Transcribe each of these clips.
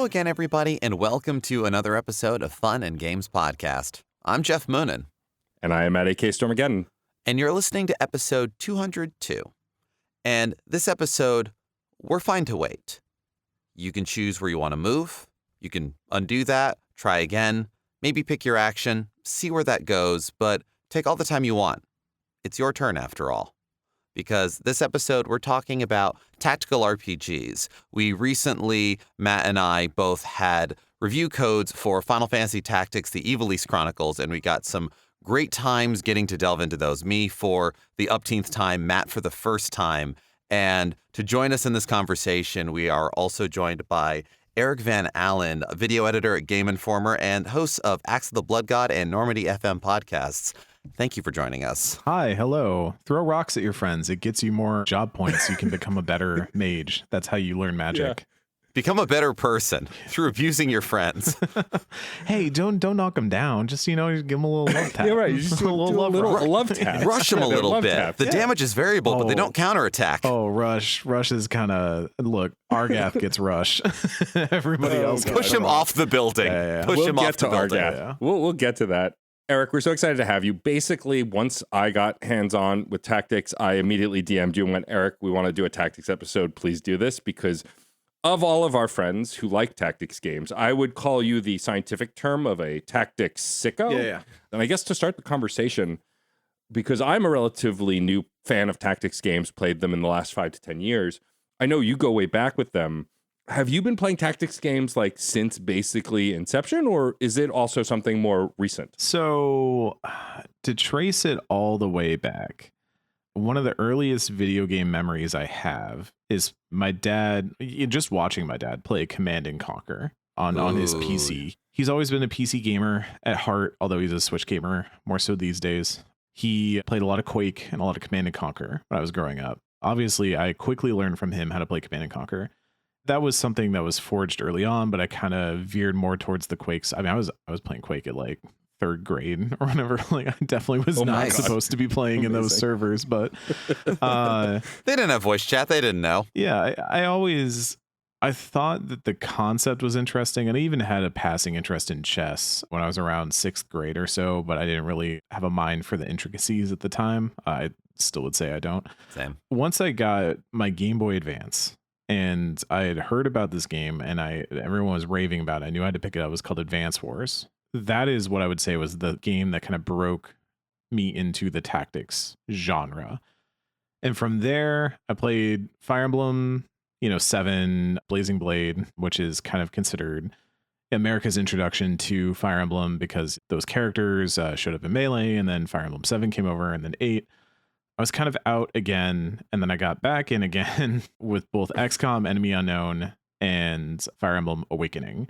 Hello again, everybody, and welcome to another episode of Fun and Games Podcast. I'm Geoff Moonen. And I am at AK Stormageddon. And you're listening to episode 202. And this episode, we're fine to wait. You can choose where you want to move. You can undo that, try again, maybe pick your action, see where that goes, but take all the time you want. It's your turn after all. Because this episode, we're talking about tactical RPGs. We recently, Matt and I, both had review codes for Final Fantasy Tactics, the Ivalice Chronicles, and we got some great times getting to delve into those. Me for the upteenth time, Matt for the first time. And to join us in this conversation, we are also joined by Eric Van Allen, a video editor at Game Informer and host of Axe of the Blood God and Normandy FM podcasts. Thank you for joining us. Hi, hello. Throw rocks at your friends. It gets you more job points. You can become a better mage. That's how you learn magic. Yeah. Become a better person through abusing your friends. Hey, don't knock them down. Just, give them a little love tap. Yeah, right. You just do a little love tap. Rush them a little bit. Tap. The damage is variable, but they don't counterattack. Oh, rush. Rush is kind of, look, Argath gets rush. Everybody else push him off the building. Yeah. Push him off the building. Yeah. We'll get to that. Eric, we're so excited to have you. Basically, once I got hands-on with tactics, I immediately DM'd you and went, Eric, we want to do a tactics episode. Please do this, because of all of our friends who like tactics games, I would call you the scientific term of a tactics sicko. Yeah. And I guess to start the conversation, because I'm a relatively new fan of tactics games, played them in the last 5 to 10 years, I know you go way back with them. Have you been playing tactics games like since basically inception, or is it also something more recent? So to trace it all the way back, one of the earliest video game memories I have is my dad, just watching my dad play Command and Conquer on his PC. He's always been a PC gamer at heart, although he's a Switch gamer more so these days. He played a lot of Quake and a lot of Command and Conquer when I was growing up. Obviously, I quickly learned from him how to play Command and Conquer. That was something that was forged early on, but I kind of veered more towards the Quakes. I mean, I was playing Quake at like 3rd grade or whatever. Like, I definitely was not supposed to be playing in those servers, but they didn't have voice chat. They didn't know. Yeah, I thought that the concept was interesting, and I even had a passing interest in chess when I was around 6th grade or so, but I didn't really have a mind for the intricacies at the time. I still would say I don't. Same. Once I got my Game Boy Advance, and I had heard about this game, and everyone was raving about it. I knew I had to pick it up. It was called Advance Wars. That is what I would say was the game that kind of broke me into the tactics genre. And from there, I played Fire Emblem, 7, Blazing Blade, which is kind of considered America's introduction to Fire Emblem because those characters showed up in Melee, and then Fire Emblem 7 came over, and then 8. I was kind of out again, and then I got back in again with both XCOM, Enemy Unknown, and Fire Emblem Awakening.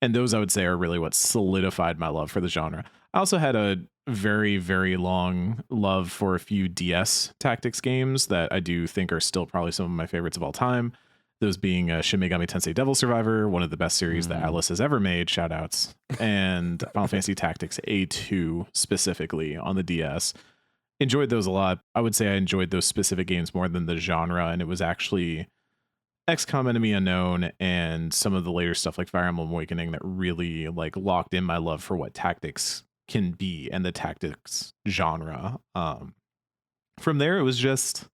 And those, I would say, are really what solidified my love for the genre. I also had a very, very long love for a few DS tactics games that I do think are still probably some of my favorites of all time. Those being Shin Megami Tensei Devil Survivor, one of the best series that Atlas has ever made, shout outs, and Final Fantasy Tactics A2 specifically on the DS. Enjoyed those a lot. I would say I enjoyed those specific games more than the genre, and it was actually XCOM Enemy Unknown and some of the later stuff like Fire Emblem Awakening that really like locked in my love for what tactics can be and the tactics genre. From there, it was just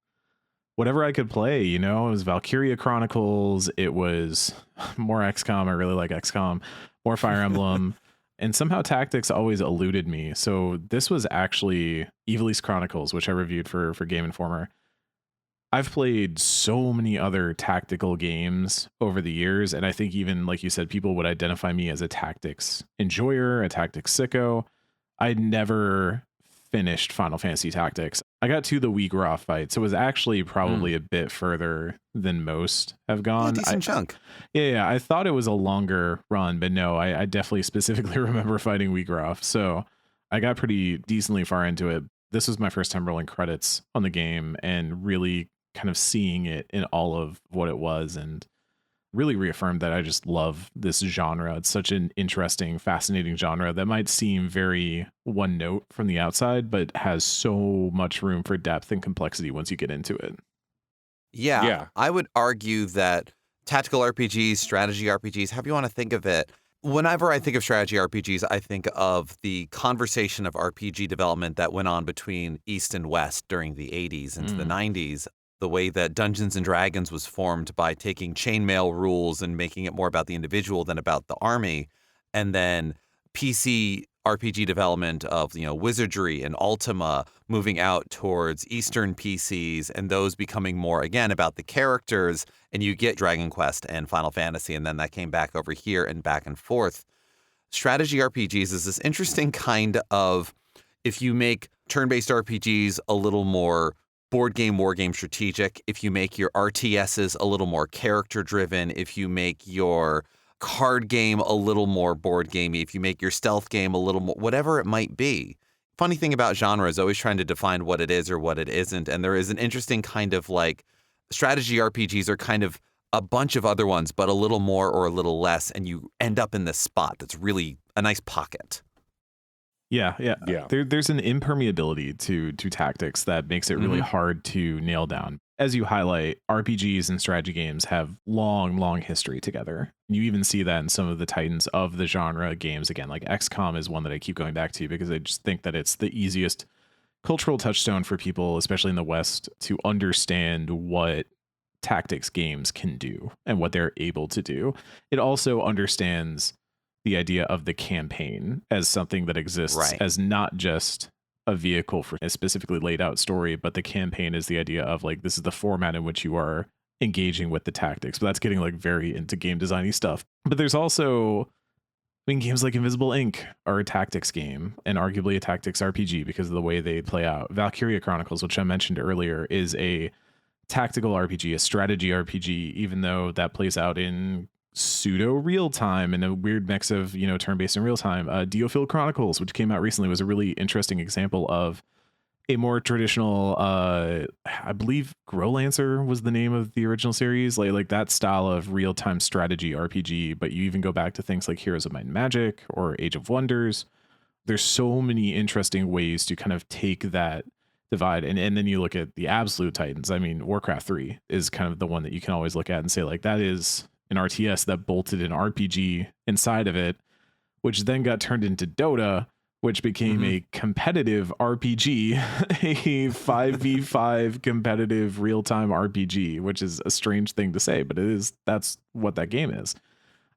whatever I could play, It was Valkyria Chronicles. It was more XCOM. I really like XCOM. More Fire Emblem. And somehow tactics always eluded me. So this was actually Ivalice Chronicles, which I reviewed for Game Informer. I've played so many other tactical games over the years. And I think even, like you said, people would identify me as a tactics enjoyer, a tactics sicko. I'd never finished Final Fantasy Tactics. I got to the Wheagraw fight, so it was actually probably a bit further than most have gone. Decent chunk. Yeah, I thought it was a longer run, but no, I definitely specifically remember fighting Wheagraw, so I got pretty decently far into it. This was my first time rolling credits on the game and really kind of seeing it in all of what it was, and really reaffirmed that I just love this genre. It's such an interesting, fascinating genre that might seem very one note from the outside, but has so much room for depth and complexity once you get into it. Yeah. I would argue that tactical RPGs, strategy RPGs, however you want to think of it. Whenever I think of strategy RPGs, I think of the conversation of RPG development that went on between East and West during the 80s into the 90s. The way that Dungeons and Dragons was formed by taking chainmail rules and making it more about the individual than about the army. And then PC RPG development of, Wizardry and Ultima moving out towards Eastern PCs and those becoming more, again, about the characters. And you get Dragon Quest and Final Fantasy, and then that came back over here and back and forth. Strategy RPGs is this interesting kind of, if you make turn-based RPGs a little more board game, war game strategic, if you make your RTSs a little more character-driven, if you make your card game a little more board gamey, if you make your stealth game a little more, whatever it might be. Funny thing about genre is always trying to define what it is or what it isn't. And there is an interesting kind of strategy RPGs are kind of a bunch of other ones, but a little more or a little less. And you end up in this spot that's really a nice pocket. Yeah. There's an impermeability to tactics that makes it really hard to nail down. As you highlight, RPGs and strategy games have long history together. You even see that in some of the titans of the genre games. Again, like XCOM is one that I keep going back to because I just think that it's the easiest cultural touchstone for people, especially in the West, to understand what tactics games can do and what they're able to do. It also understands the idea of the campaign as something that exists as not just a vehicle for a specifically laid out story, but the campaign is the idea of this is the format in which you are engaging with the tactics. But that's getting very into game designy stuff. But there's also, games like Invisible Inc. are a tactics game and arguably a tactics RPG because of the way they play out. Ivalice Chronicles, which I mentioned earlier, is a tactical RPG, a strategy RPG, even though that plays out in pseudo real time and a weird mix of turn-based and real time. Geoff Chronicles, which came out recently, was a really interesting example of a more traditional I believe Growlancer was the name of the original series, like that style of real-time strategy RPG. But you even go back to things like Heroes of Might and Magic or Age of Wonders. There's so many interesting ways to kind of take that divide, and then you look at the absolute titans. Warcraft 3 is kind of the one that you can always look at and say that is an RTS that bolted an RPG inside of it, which then got turned into Dota, which became a competitive RPG, a 5v5 competitive real-time RPG, which is a strange thing to say, but that's what that game is.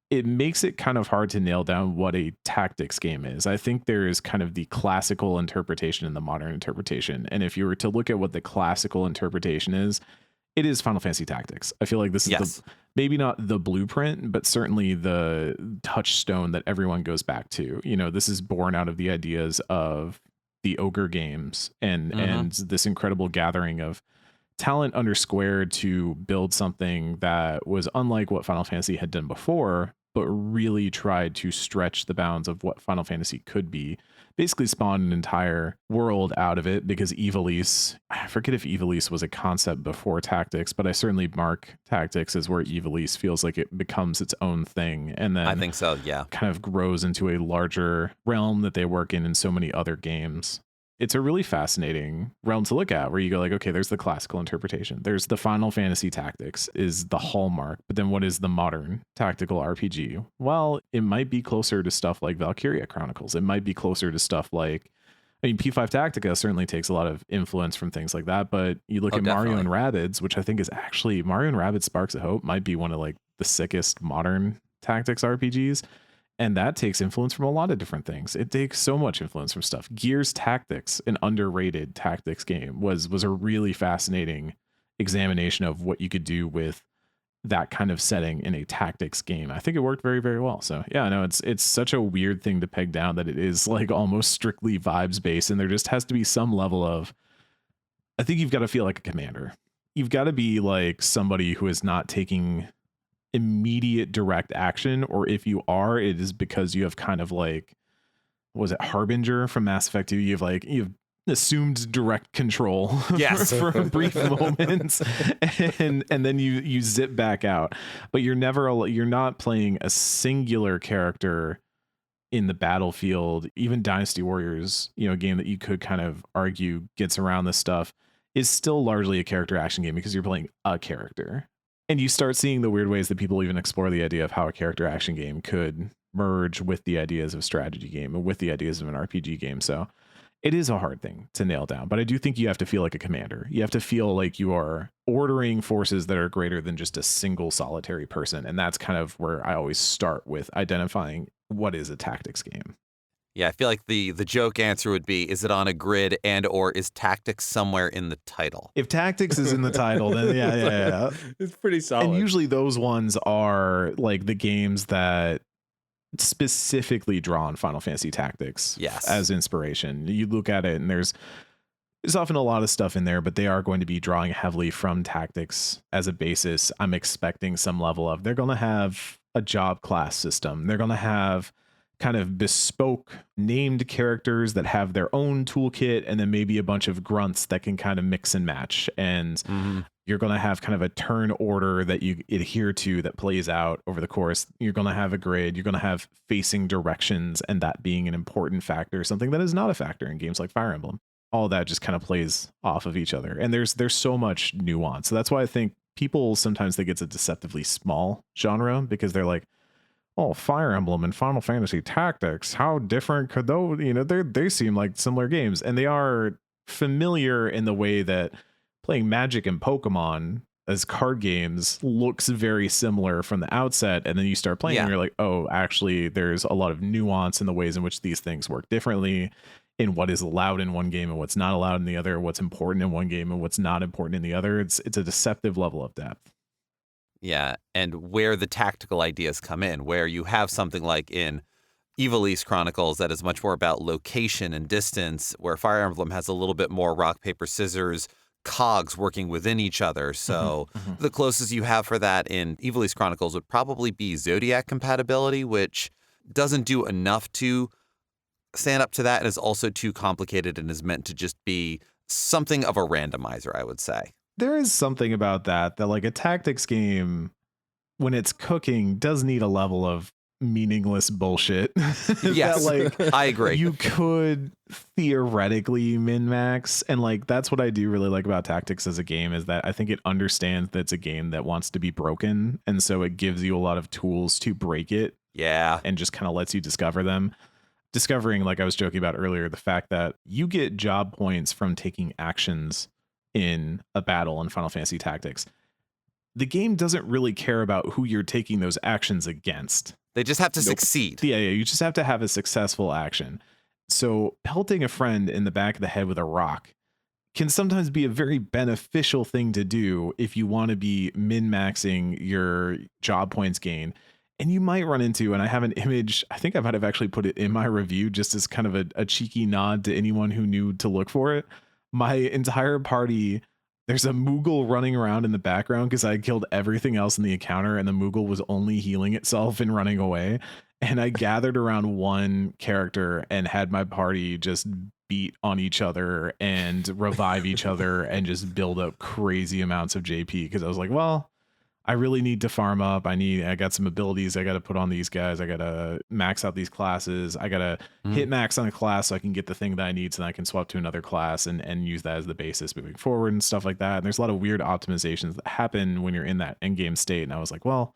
It makes it kind of hard to nail down what a tactics game is. I think there is kind of the classical interpretation and the modern interpretation. And if you were to look at what the classical interpretation is, it is Final Fantasy Tactics. I feel like this is maybe not the blueprint, but certainly the touchstone that everyone goes back to. This is born out of the ideas of the Ogre games and this incredible gathering of talent under Square to build something that was unlike what Final Fantasy had done before, but really tried to stretch the bounds of what Final Fantasy could be. Basically spawned an entire world out of it because Ivalice, I forget if Ivalice was a concept before Tactics, but I certainly mark Tactics as where Ivalice feels like it becomes its own thing. And then I think so, yeah. Kind of grows into a larger realm that they work in so many other games. It's a really fascinating realm to look at where you go okay, there's the classical interpretation. There's the Final Fantasy Tactics is the hallmark, but then what is the modern tactical RPG? Well, it might be closer to stuff like Ivalice Chronicles. It might be closer to stuff like, P5 Tactica certainly takes a lot of influence from things like that, but you look at definitely. Mario and Rabbids, which I think is actually Mario and Rabbids Sparks of Hope might be one of the sickest modern tactics RPGs. And that takes influence from a lot of different things. It takes so much influence from stuff. Gears Tactics, an underrated tactics game, was a really fascinating examination of what you could do with that kind of setting in a tactics game. I think it worked very, very well. So yeah, no, it's such a weird thing to peg down that it is almost strictly vibes based. And there just has to be some level of, I think you've got to feel like a commander. You've got to be somebody who is not taking immediate direct action, or if you are, it is because you have kind of was it Harbinger from Mass Effect 2? You've assumed direct control for a brief moment and then you zip back out, but you're not playing a singular character in the battlefield. Even Dynasty Warriors, a game that you could kind of argue gets around this stuff, is still largely a character action game because you're playing a character. And you start seeing the weird ways that people even explore the idea of how a character action game could merge with the ideas of a strategy game and with the ideas of an RPG game. So it is a hard thing to nail down, but I do think you have to feel like a commander. You have to feel like you are ordering forces that are greater than just a single solitary person. And that's kind of where I always start with identifying what is a tactics game. Yeah, I feel like the joke answer would be, is it on a grid and or is tactics somewhere in the title? If tactics is in the title, then yeah. It's pretty solid. And usually those ones are like the games that specifically draw on Final Fantasy Tactics as inspiration. You look at it and there's often a lot of stuff in there, but they are going to be drawing heavily from tactics as a basis. I'm expecting some level of, they're going to have a job class system. They're going to have kind of bespoke named characters that have their own toolkit, and then maybe a bunch of grunts that can kind of mix and match. And you're going to have kind of a turn order that you adhere to that plays out over the course. You're going to have a grid. You're going to have facing directions, and that being an important factor, something that is not a factor in games like Fire Emblem. All that just kind of plays off of each other. And there's so much nuance. So that's why I think people sometimes think it's a deceptively small genre, because they're like, oh, Fire Emblem and Final Fantasy Tactics, how different could those, they seem like similar games. And they are familiar in the way that playing Magic and Pokemon as card games looks very similar from the outset. And then you start playing and you're like, oh, actually, there's a lot of nuance in the ways in which these things work differently, in what is allowed in one game and what's not allowed in the other, what's important in one game and what's not important in the other. It's a deceptive level of depth. Yeah, and where the tactical ideas come in, where you have something like in Ivalice Chronicles that is much more about location and distance, where Fire Emblem has a little bit more rock, paper, scissors, cogs working within each other. So the closest you have for that in Ivalice Chronicles would probably be Zodiac compatibility, which doesn't do enough to stand up to that and is also too complicated and is meant to just be something of a randomizer, I would say. There is something about that like a tactics game, when it's cooking, does need a level of meaningless bullshit. Yes, I agree. You could theoretically min-max, and like that's what I do really like about tactics as a game, is that I think it understands that it's a game that wants to be broken, and so it gives you a lot of tools to break it. Yeah. And just kind of lets you discover them. Discovering, like I was joking about earlier, the fact that you get job points from taking actions in a battle in Final Fantasy Tactics. The game doesn't really care about who you're taking those actions against. They just have to succeed. Yeah, you just have to have a successful action. So pelting a friend in the back of the head with a rock can sometimes be a very beneficial thing to do if you want to be min-maxing your job points gain. And you might run into, and I have an image, I think I might have actually put it in my review just as kind of a cheeky nod to anyone who knew to look for it. My entire party, there's a Moogle running around in the background because I killed everything else in the encounter, and the Moogle was only healing itself and running away. And I gathered around one character and had my party just beat on each other and revive each other and just build up crazy amounts of JP, because I was like, well, I really need to farm up. I got some abilities I got to put on these guys. I got to max out these classes. I got to hit max on a class so I can get the thing that I need, so that I can swap to another class and use that as the basis moving forward and stuff like that. And there's a lot of weird optimizations that happen when you're in that end game state. And I was like, well,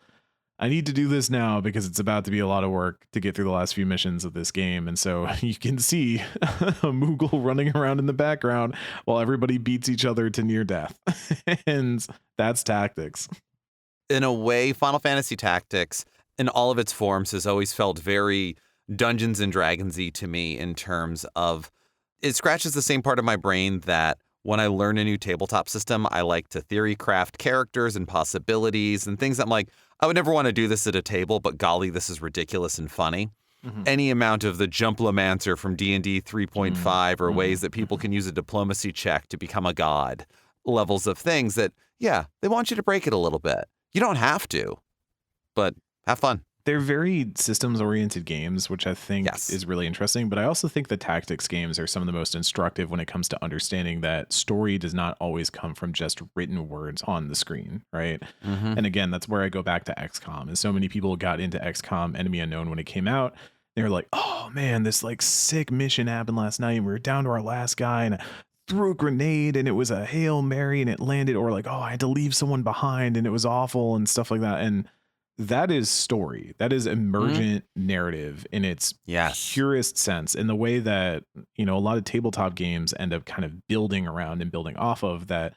I need to do this now because it's about to be a lot of work to get through the last few missions of this game. And so you can see a Moogle running around in the background while everybody beats each other to near death. And that's tactics. In a way, Final Fantasy Tactics, in all of its forms, has always felt very Dungeons and Dragons-y to me, in terms of, it scratches the same part of my brain that when I learn a new tabletop system, I like to theory craft characters and possibilities and things that I'm like, I would never want to do this at a table, but golly, this is ridiculous and funny. Any amount of the Jumplamancer from D&D 3.5 or ways that people can use a diplomacy check to become a god, levels of things that, yeah, they want you to break it a little bit. You don't have to, but have fun. They're very systems-oriented games, which I think is really interesting. But I also think the tactics games are some of the most instructive when it comes to understanding that story does not always come from just written words on the screen, right? And again, that's where I go back to XCOM. And so many people got into XCOM Enemy Unknown when it came out. They were like, oh man, this like sick mission happened last night, and we were down to our last guy, and threw a grenade and it was a Hail Mary and it landed, or like, oh, I had to leave someone behind and it was awful and stuff like that. And that is story. That is emergent narrative in its purest sense, in the way that, you know, a lot of tabletop games end up kind of building around and building off of. That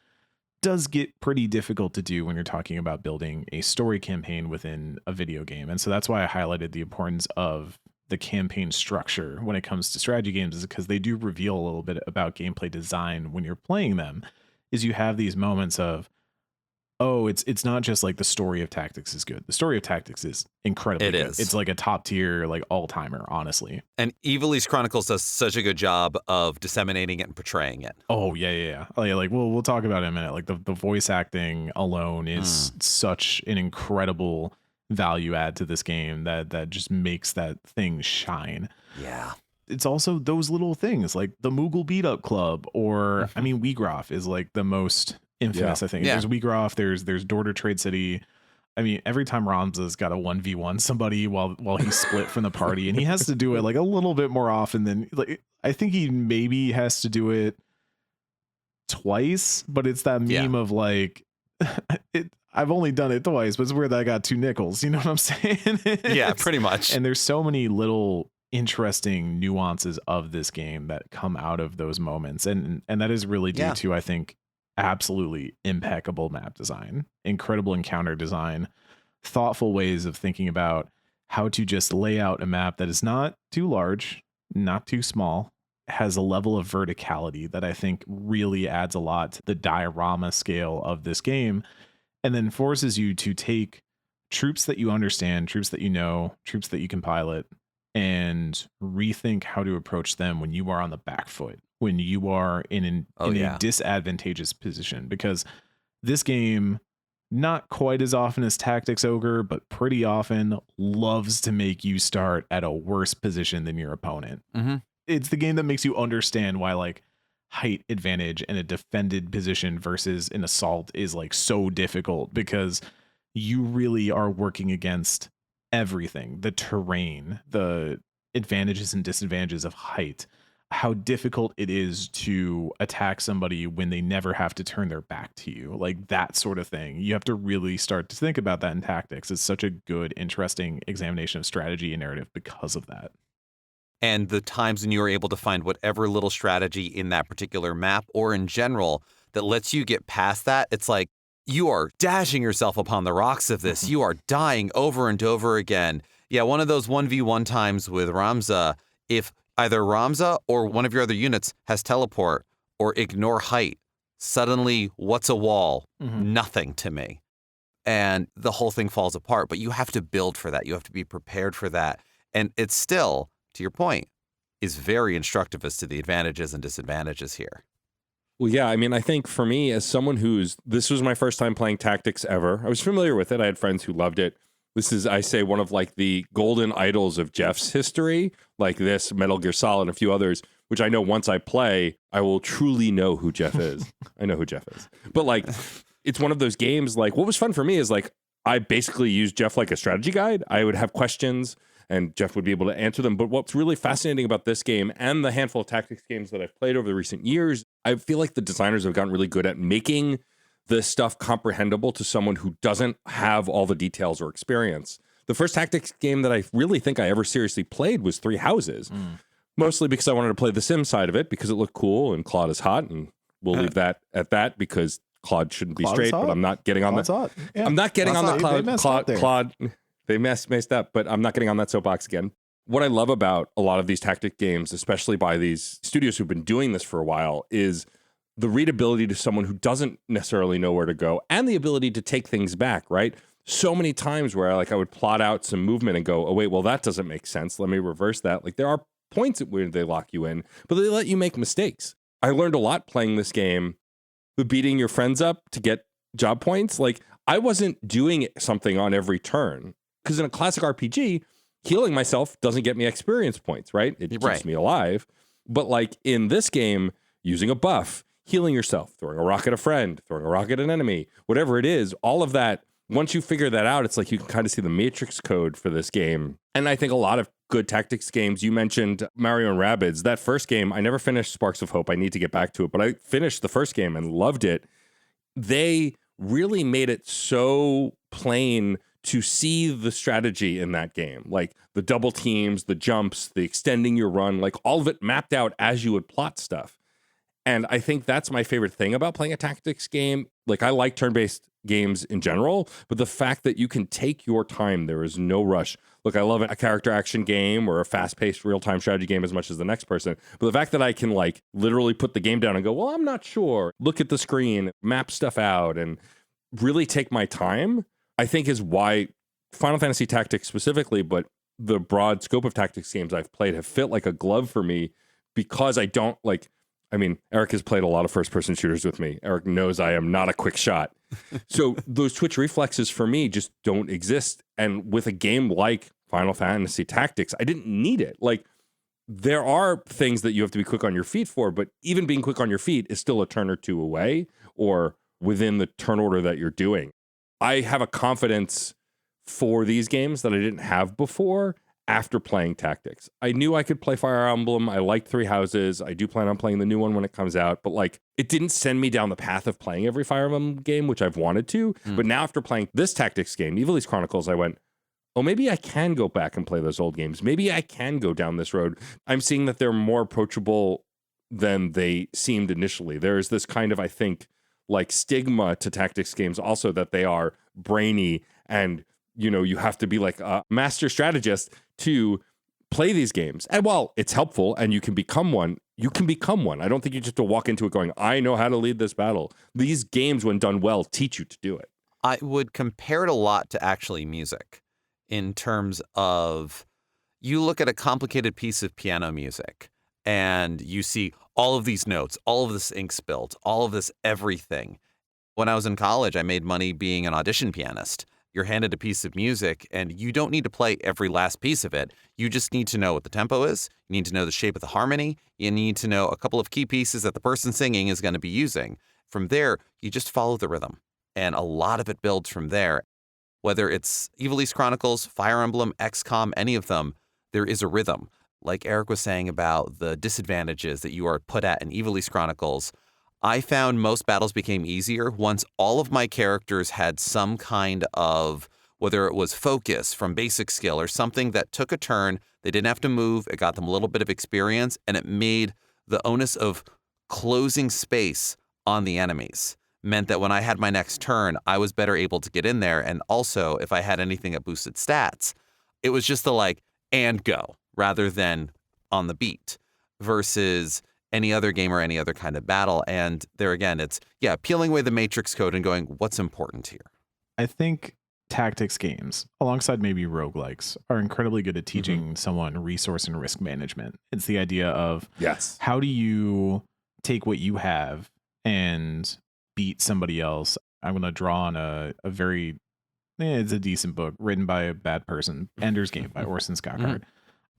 does get pretty difficult to do when you're talking about building a story campaign within a video game. And so that's why I highlighted the importance of the campaign structure when it comes to strategy games, is because they do reveal a little bit about gameplay design when you're playing them. Is you have these moments of, oh, it's not just like the story of Tactics is good. The story of Tactics is incredibly good. It's like a top tier, like all timer, honestly. And Ivalice Chronicles does such a good job of disseminating it and portraying it. Oh yeah. Like we'll talk about it in a minute. Like the voice acting alone is such an incredible value add to this game that just makes that thing shine. Yeah. It's also those little things like the Moogle Beat Up Club, or I mean, Weegroff is like the most infamous, I think. There's Weegroff, there's Door to Trade City. I mean, every time Ramza's got a 1v1 somebody while he's split from the party, and he has to do it like a little bit more often than, like, I think he maybe has to do it twice, but it's that meme of like, I've only done it twice, but it's weird that I got 2 nickels. You know what I'm saying? Yeah, pretty much. And there's so many little interesting nuances of this game that come out of those moments. And that is really due to, I think, absolutely impeccable map design, incredible encounter design, thoughtful ways of thinking about how to just lay out a map that is not too large, not too small, has a level of verticality that I think really adds a lot to the diorama scale of this game, and then forces you to take troops that you understand, troops that you know, troops that you can pilot, and rethink how to approach them when you are on the back foot, when you are in a disadvantageous position. Because this game, not quite as often as Tactics Ogre, but pretty often, loves to make you start at a worse position than your opponent. It's the game that makes you understand why like height advantage and a defended position versus an assault is like so difficult, because you really are working against everything: the terrain, the advantages and disadvantages of height, how difficult it is to attack somebody when they never have to turn their back to you, like that sort of thing. You have to really start to think about that in Tactics. It's such a good, interesting examination of strategy and narrative because of that. And the times when you are able to find whatever little strategy in that particular map or in general that lets you get past that, it's like you are dashing yourself upon the rocks of this. You are dying over and over again. Yeah, one of those 1v1 times with Ramza, if either Ramza or one of your other units has teleport or ignore height, suddenly what's a wall? Nothing to me. And the whole thing falls apart. But you have to build for that. You have to be prepared for that. And it's still, to your point, is very instructive as to the advantages and disadvantages here. Well, yeah, I mean, I think for me, as someone this was my first time playing Tactics ever. I was familiar with it. I had friends who loved it. This is, I say, one of like the golden idols of Geoff's history, like this, Metal Gear Solid, and a few others, which I know once I play, I will truly know who Geoff is. I know who Geoff is. But like, it's one of those games, like, what was fun for me is like, I basically used Geoff like a strategy guide. I would have questions and Geoff would be able to answer them. But what's really fascinating about this game and the handful of Tactics games that I've played over the recent years, I feel like the designers have gotten really good at making this stuff comprehensible to someone who doesn't have all the details or experience. The first Tactics game that I really think I ever seriously played was Three Houses, mostly because I wanted to play the Sim side of it because it looked cool and Claude is hot, and we'll leave that at that because Claude shouldn't be straight, but I'm not getting on that. Yeah. I'm not getting on that Claude. They messed up, but I'm not getting on that soapbox again. What I love about a lot of these tactic games, especially by these studios who've been doing this for a while, is the readability to someone who doesn't necessarily know where to go and the ability to take things back, right? So many times where I would plot out some movement and go, oh, wait, well, that doesn't make sense. Let me reverse that. Like there are points where they lock you in, but they let you make mistakes. I learned a lot playing this game, with beating your friends up to get job points. Like I wasn't doing something on every turn because in a classic RPG, healing myself doesn't get me experience points, right? It keeps me alive. But like in this game, using a buff, healing yourself, throwing a rock at a friend, throwing a rock at an enemy, whatever it is, all of that, once you figure that out, it's like you can kind of see the matrix code for this game. And I think a lot of good tactics games. You mentioned Mario and Rabbids. That first game, I never finished Sparks of Hope. I need to get back to it, but I finished the first game and loved it. They really made it so plain to see the strategy in that game, like the double teams, the jumps, the extending your run, like all of it mapped out as you would plot stuff. And I think that's my favorite thing about playing a tactics game. Like, I like turn-based games in general, but the fact that you can take your time, there is no rush. Look, I love a character action game or a fast-paced real-time strategy game as much as the next person. But the fact that I can like literally put the game down and go, well, I'm not sure, look at the screen, map stuff out, and really take my time, I think is why Final Fantasy Tactics specifically, but the broad scope of tactics games I've played have fit like a glove for me, because I don't like, I mean, Eric has played a lot of first-person shooters with me. Eric knows I am not a quick shot. So those twitch reflexes for me just don't exist. And with a game like Final Fantasy Tactics, I didn't need it. Like, there are things that you have to be quick on your feet for, but even being quick on your feet is still a turn or two away or within the turn order that you're doing. I have a confidence for these games that I didn't have before after playing Tactics. I knew I could play Fire Emblem. I liked Three Houses. I do plan on playing the new one when it comes out, but like, it didn't send me down the path of playing every Fire Emblem game, which I've wanted to. But now after playing this Tactics game, Ivalice Chronicles, I went, oh, maybe I can go back and play those old games. Maybe I can go down this road. I'm seeing that they're more approachable than they seemed initially. There's this kind of, I think, like stigma to tactics games also, that they are brainy and, you know, you have to be like a master strategist to play these games. And while it's helpful and you can become one, you can become one. I don't think you just have to walk into it going, I know how to lead this battle. These games, when done well, teach you to do it. I would compare it a lot to actually music in terms of, you look at a complicated piece of piano music and you see all of these notes, all of this ink spilled, all of this everything. When I was in college, I made money being an audition pianist. You're handed a piece of music and you don't need to play every last piece of it. You just need to know what the tempo is. You need to know the shape of the harmony. You need to know a couple of key pieces that the person singing is going to be using. From there, you just follow the rhythm. And a lot of it builds from there. Whether it's Ivalice Chronicles, Fire Emblem, XCOM, any of them, there is a rhythm. Like Eric was saying about the disadvantages that you are put at in Ivalice Chronicles, I found most battles became easier once all of my characters had some kind of, whether it was focus from basic skill or something that took a turn, they didn't have to move, it got them a little bit of experience, and it made the onus of closing space on the enemies. Meant that when I had my next turn, I was better able to get in there. And also, if I had anything that boosted stats, it was just the like, and go, rather than on the beat, versus any other game or any other kind of battle. And there again, it's, yeah, peeling away the matrix code and going, what's important here? I think tactics games, alongside maybe roguelikes, are incredibly good at teaching someone resource and risk management. It's the idea of, yes, how do you take what you have and beat somebody else? I'm going to draw on a very, it's a decent book written by a bad person, Ender's Game by Orson Scott Card.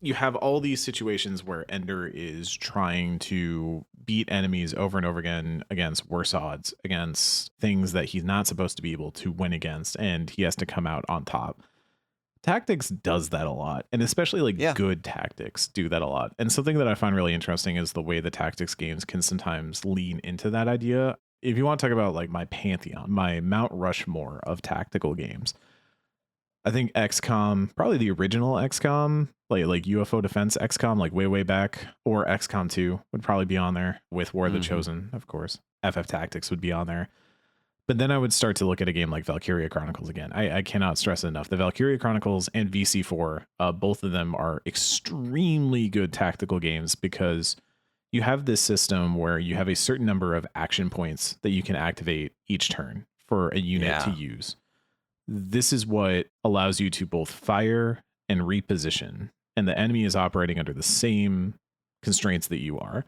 You have all these situations where Ender is trying to beat enemies over and over again against worse odds, against things that he's not supposed to be able to win against, and he has to come out on top. Tactics does that a lot, and especially good tactics do that a lot. And something that I find really interesting is the way the tactics games can sometimes lean into that idea. If you want to talk about like my pantheon, my Mount Rushmore of tactical games, I think XCOM, probably the original XCOM, like UFO Defense XCOM, like way back, or XCOM 2 would probably be on there, with War of the Chosen, of course. FF Tactics would be on there. But then I would start to look at a game like Valkyria Chronicles again. I cannot stress it enough. The Valkyria Chronicles and VC4, both of them are extremely good tactical games, because you have this system where you have a certain number of action points that you can activate each turn for a unit to use. This is what allows you to both fire and reposition, and the enemy is operating under the same constraints that you are.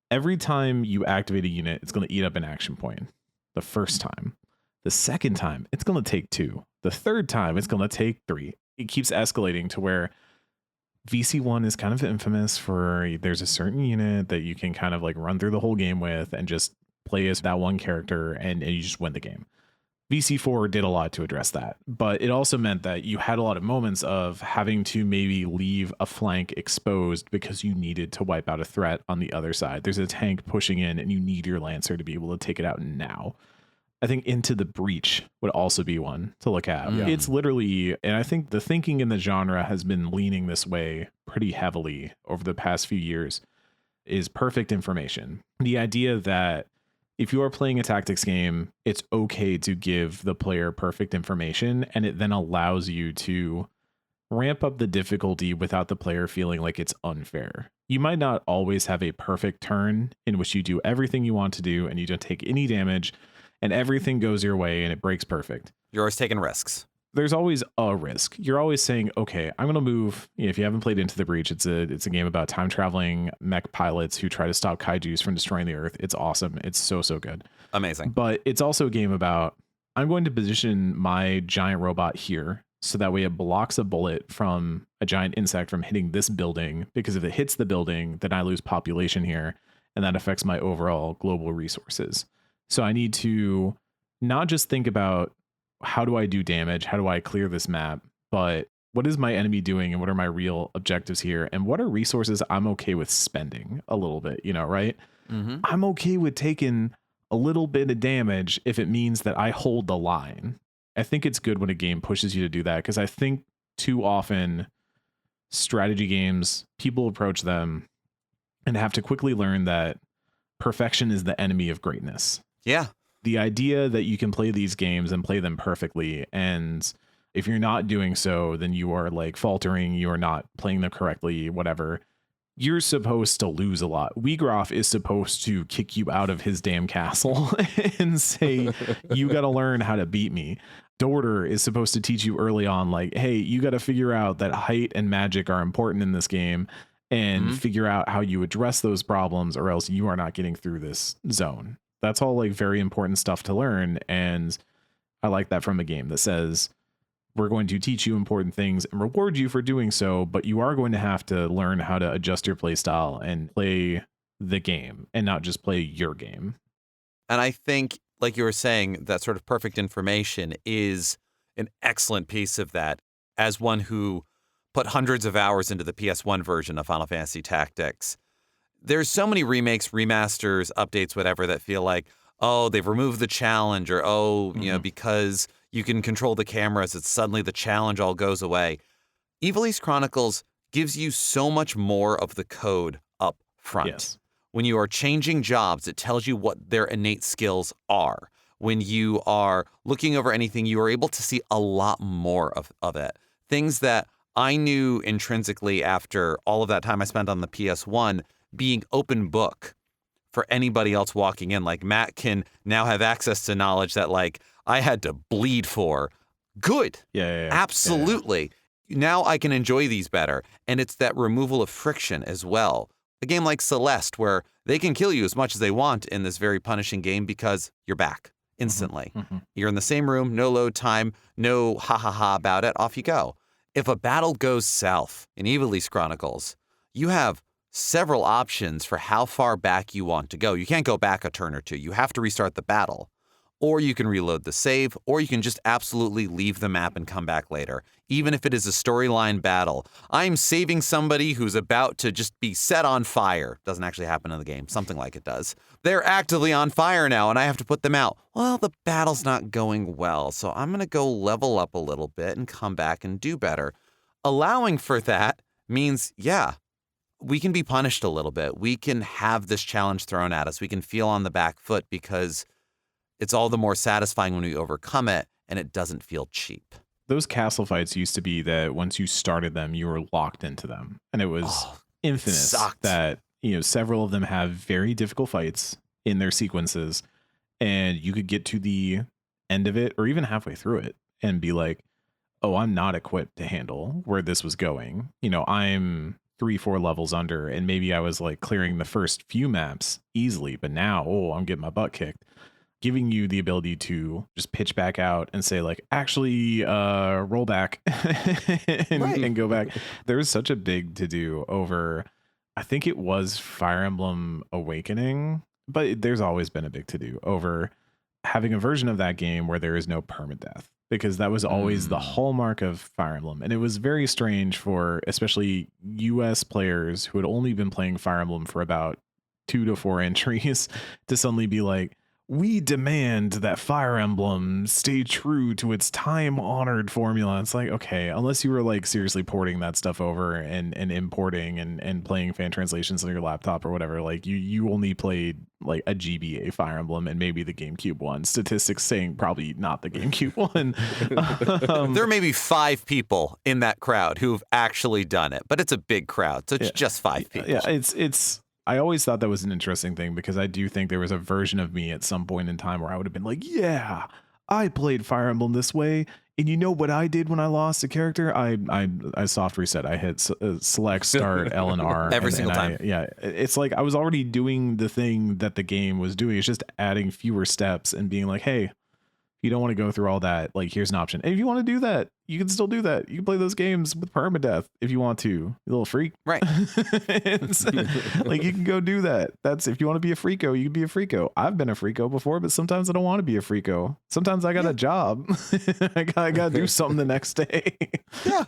Every time you activate a unit, it's going to eat up an action point. The first time. The second time, it's going to take 2. The third time, it's going to take 3. It keeps escalating to where VC1 is kind of infamous for, there's a certain unit that you can kind of like run through the whole game with and just play as that one character, and you just win the game. VC4 did a lot to address that, but it also meant that you had a lot of moments of having to maybe leave a flank exposed because you needed to wipe out a threat on the other side. There's a tank pushing in and you need your Lancer to be able to take it out now. I think Into the Breach would also be one to look at. Yeah. It's literally, and I think the thinking in the genre has been leaning this way pretty heavily over the past few years, is perfect information. The idea that if you are playing a tactics game, it's okay to give the player perfect information, and it then allows you to ramp up the difficulty without the player feeling like it's unfair. You might not always have a perfect turn in which you do everything you want to do and you don't take any damage and everything goes your way and it breaks perfect. You're always taking risks. There's always a risk. You're always saying, okay, I'm going to move. If you haven't played Into the Breach, it's a game about time traveling mech pilots who try to stop kaijus from destroying the earth. It's awesome. It's so good. Amazing. But it's also a game about, I'm going to position my giant robot here so that way it blocks a bullet from a giant insect from hitting this building, because if it hits the building, then I lose population here and that affects my overall global resources. So I need to not just think about, how do I do damage? How do I clear this map? But what is my enemy doing and what are my real objectives here? And what are resources I'm okay with spending a little bit, right? Mm-hmm. I'm okay with taking a little bit of damage if it means that I hold the line. I think it's good when a game pushes you to do that, because I think too often strategy games, people approach them and have to quickly learn that perfection is the enemy of greatness. Yeah. The idea that you can play these games and play them perfectly, and if you're not doing so, then you are like faltering, you are not playing them correctly, whatever. You're supposed to lose a lot. Weegroff is supposed to kick you out of his damn castle and say, you got to learn how to beat me. Dorter is supposed to teach you early on, like, hey, you got to figure out that height and magic are important in this game and figure out how you address those problems, or else you are not getting through this zone. That's all like very important stuff to learn. And I like that from a game that says, we're going to teach you important things and reward you for doing so, but you are going to have to learn how to adjust your play style and play the game and not just play your game. And I think, like you were saying, that sort of perfect information is an excellent piece of that. As one who put hundreds of hours into the PS1 version of Final Fantasy Tactics, there's so many remakes, remasters, updates, whatever, that feel like, oh, they've removed the challenge, or, because you can control the cameras, it's suddenly the challenge all goes away. Ivalice Chronicles gives you so much more of the code up front. Yes. When you are changing jobs, it tells you what their innate skills are. When you are looking over anything, you are able to see a lot more of it. Things that I knew intrinsically after all of that time I spent on the PS1 being open book for anybody else walking in. Like, Matt can now have access to knowledge that, like, I had to bleed for. Good. Yeah. Absolutely. Yeah. Now I can enjoy these better. And it's that removal of friction as well. A game like Celeste, where they can kill you as much as they want in this very punishing game because you're back instantly. You're in the same room, no load time, no ha about it, off you go. If a battle goes south in Ivalice Chronicles, you have several options for how far back you want to go. You can't go back a turn or two. You have to restart the battle. Or you can reload the save, or you can just absolutely leave the map and come back later, even if it is a storyline battle. I'm saving somebody who's about to just be set on fire. Doesn't actually happen in the game. Something like it does. They're actively on fire now, and I have to put them out. Well, the battle's not going well, so I'm going to go level up a little bit and come back and do better. Allowing for that means, yeah, we can be punished a little bit. We can have this challenge thrown at us. We can feel on the back foot because it's all the more satisfying when we overcome it and it doesn't feel cheap. Those castle fights used to be that once you started them, you were locked into them. And it was infamous that, several of them have very difficult fights in their sequences. And you could get to the end of it or even halfway through it and be like, oh, I'm not equipped to handle where this was going. I'm 3-4 levels under, and maybe I was like clearing the first few maps easily, but now, I'm getting my butt kicked. Giving you the ability to just pitch back out and say, like, actually roll back and go back. There's such a big to do over, I think it was Fire Emblem Awakening, but there's always been a big to do over having a version of that game where there is no permadeath, because that was always the hallmark of Fire Emblem. And it was very strange for especially US players who had only been playing Fire Emblem for about 2 to 4 entries to suddenly be like, we demand that Fire Emblem stay true to its time-honored formula. It's like, okay, unless you were like seriously porting that stuff over and importing and playing fan translations on your laptop or whatever, like you only played like a GBA Fire Emblem and maybe the GameCube one. Statistics saying probably not the GameCube one. There may be 5 people in that crowd who've actually done it, but it's a big crowd, so it's just 5 people. Yeah, it's. I always thought that was an interesting thing, because I do think there was a version of me at some point in time where I would have been like, yeah, I played Fire Emblem this way. And you know what I did when I lost a character? I soft reset. I hit select, start, L and R. Every single time. It's like I was already doing the thing that the game was doing. It's just adding fewer steps and being like, hey, you don't want to go through all that. Like, here's an option. And if you want to do that, you can still do that. You can play those games with permadeath if you want to. You little freak. Right. Like, you can go do that. That's if you want to be a freako, you can be a freako. I've been a freako before, but sometimes I don't want to be a freako. Sometimes I got a job. I got to do something the next day. Yeah.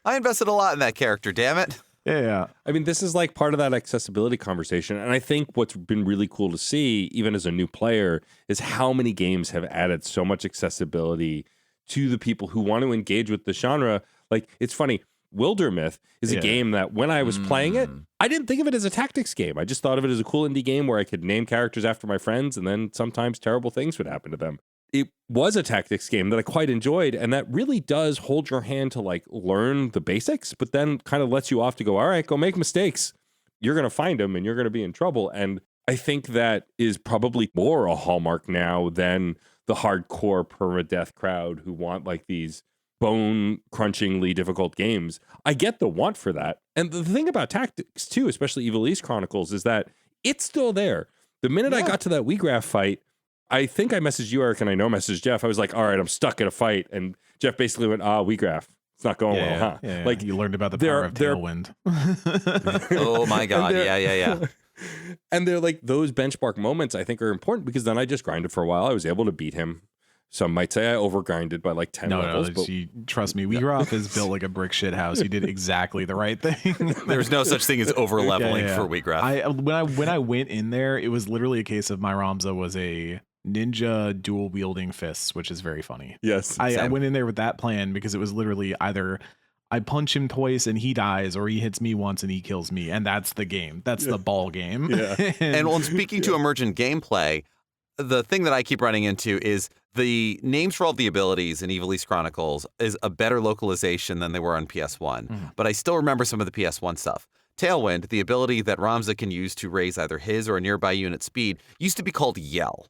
I invested a lot in that character, damn it. Yeah. I mean, this is like part of that accessibility conversation. And I think what's been really cool to see, even as a new player, is how many games have added so much accessibility to the people who want to engage with the genre. Like, it's funny, Wildermyth is a game that when I was playing it, I didn't think of it as a tactics game. I just thought of it as a cool indie game where I could name characters after my friends, and then sometimes terrible things would happen to them. It was a tactics game that I quite enjoyed, and that really does hold your hand to like learn the basics, but then kind of lets you off to go, all right, go make mistakes. You're going to find them and you're going to be in trouble. And I think that is probably more a hallmark now than the hardcore permadeath crowd who want like these bone-crunchingly difficult games. I get the want for that. And the thing about tactics too, especially Ivalice Chronicles, is that it's still there. The minute I got to that WeGraph fight, I think I messaged you, Eric, and I know I messaged Geoff. I was like, all right, I'm stuck in a fight. And Geoff basically went, WeGraph. It's not going well, huh? Yeah, like, you learned about the power of Tailwind. Oh my God. Yeah. And they're like, those benchmark moments I think are important, because then I just grinded for a while. I was able to beat him. Some might say I overgrinded by like 10 levels. No, trust me, WeGraph is built like a brick shit house. You did exactly the right thing. There's no such thing as over leveling for WeGraph. When I went in there, it was literally a case of my Ramza was a ninja dual wielding fists, which is very funny. Yes. I went in there with that plan because it was literally either I punch him twice and he dies, or he hits me once and he kills me, and that's the game. That's the ball game. Yeah. and speaking to emergent gameplay, the thing that I keep running into is the names for all the abilities in Ivalice Chronicles is a better localization than they were on PS1. But I still remember some of the PS1 stuff. Tailwind, the ability that Ramza can use to raise either his or a nearby unit speed, used to be called Yell.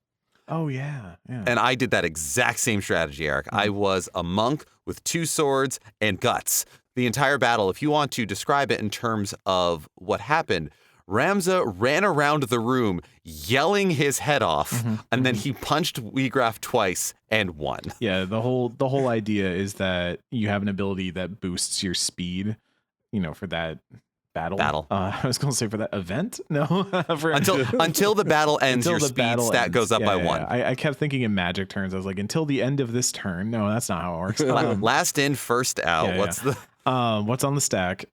Oh, yeah. And I did that exact same strategy, Eric. I was a monk with 2 swords and guts. The entire battle, if you want to describe it in terms of what happened, Ramza ran around the room yelling his head off, and then he punched WeGraph twice and won. Yeah, the whole idea is that you have an ability that boosts your speed, for that battle. I was going to say for that event. No, until the battle ends, your speed stat goes up by 1. I kept thinking in Magic terms. I was like, until the end of this turn. No, that's not how it works. Last in, first out. What's on the stack?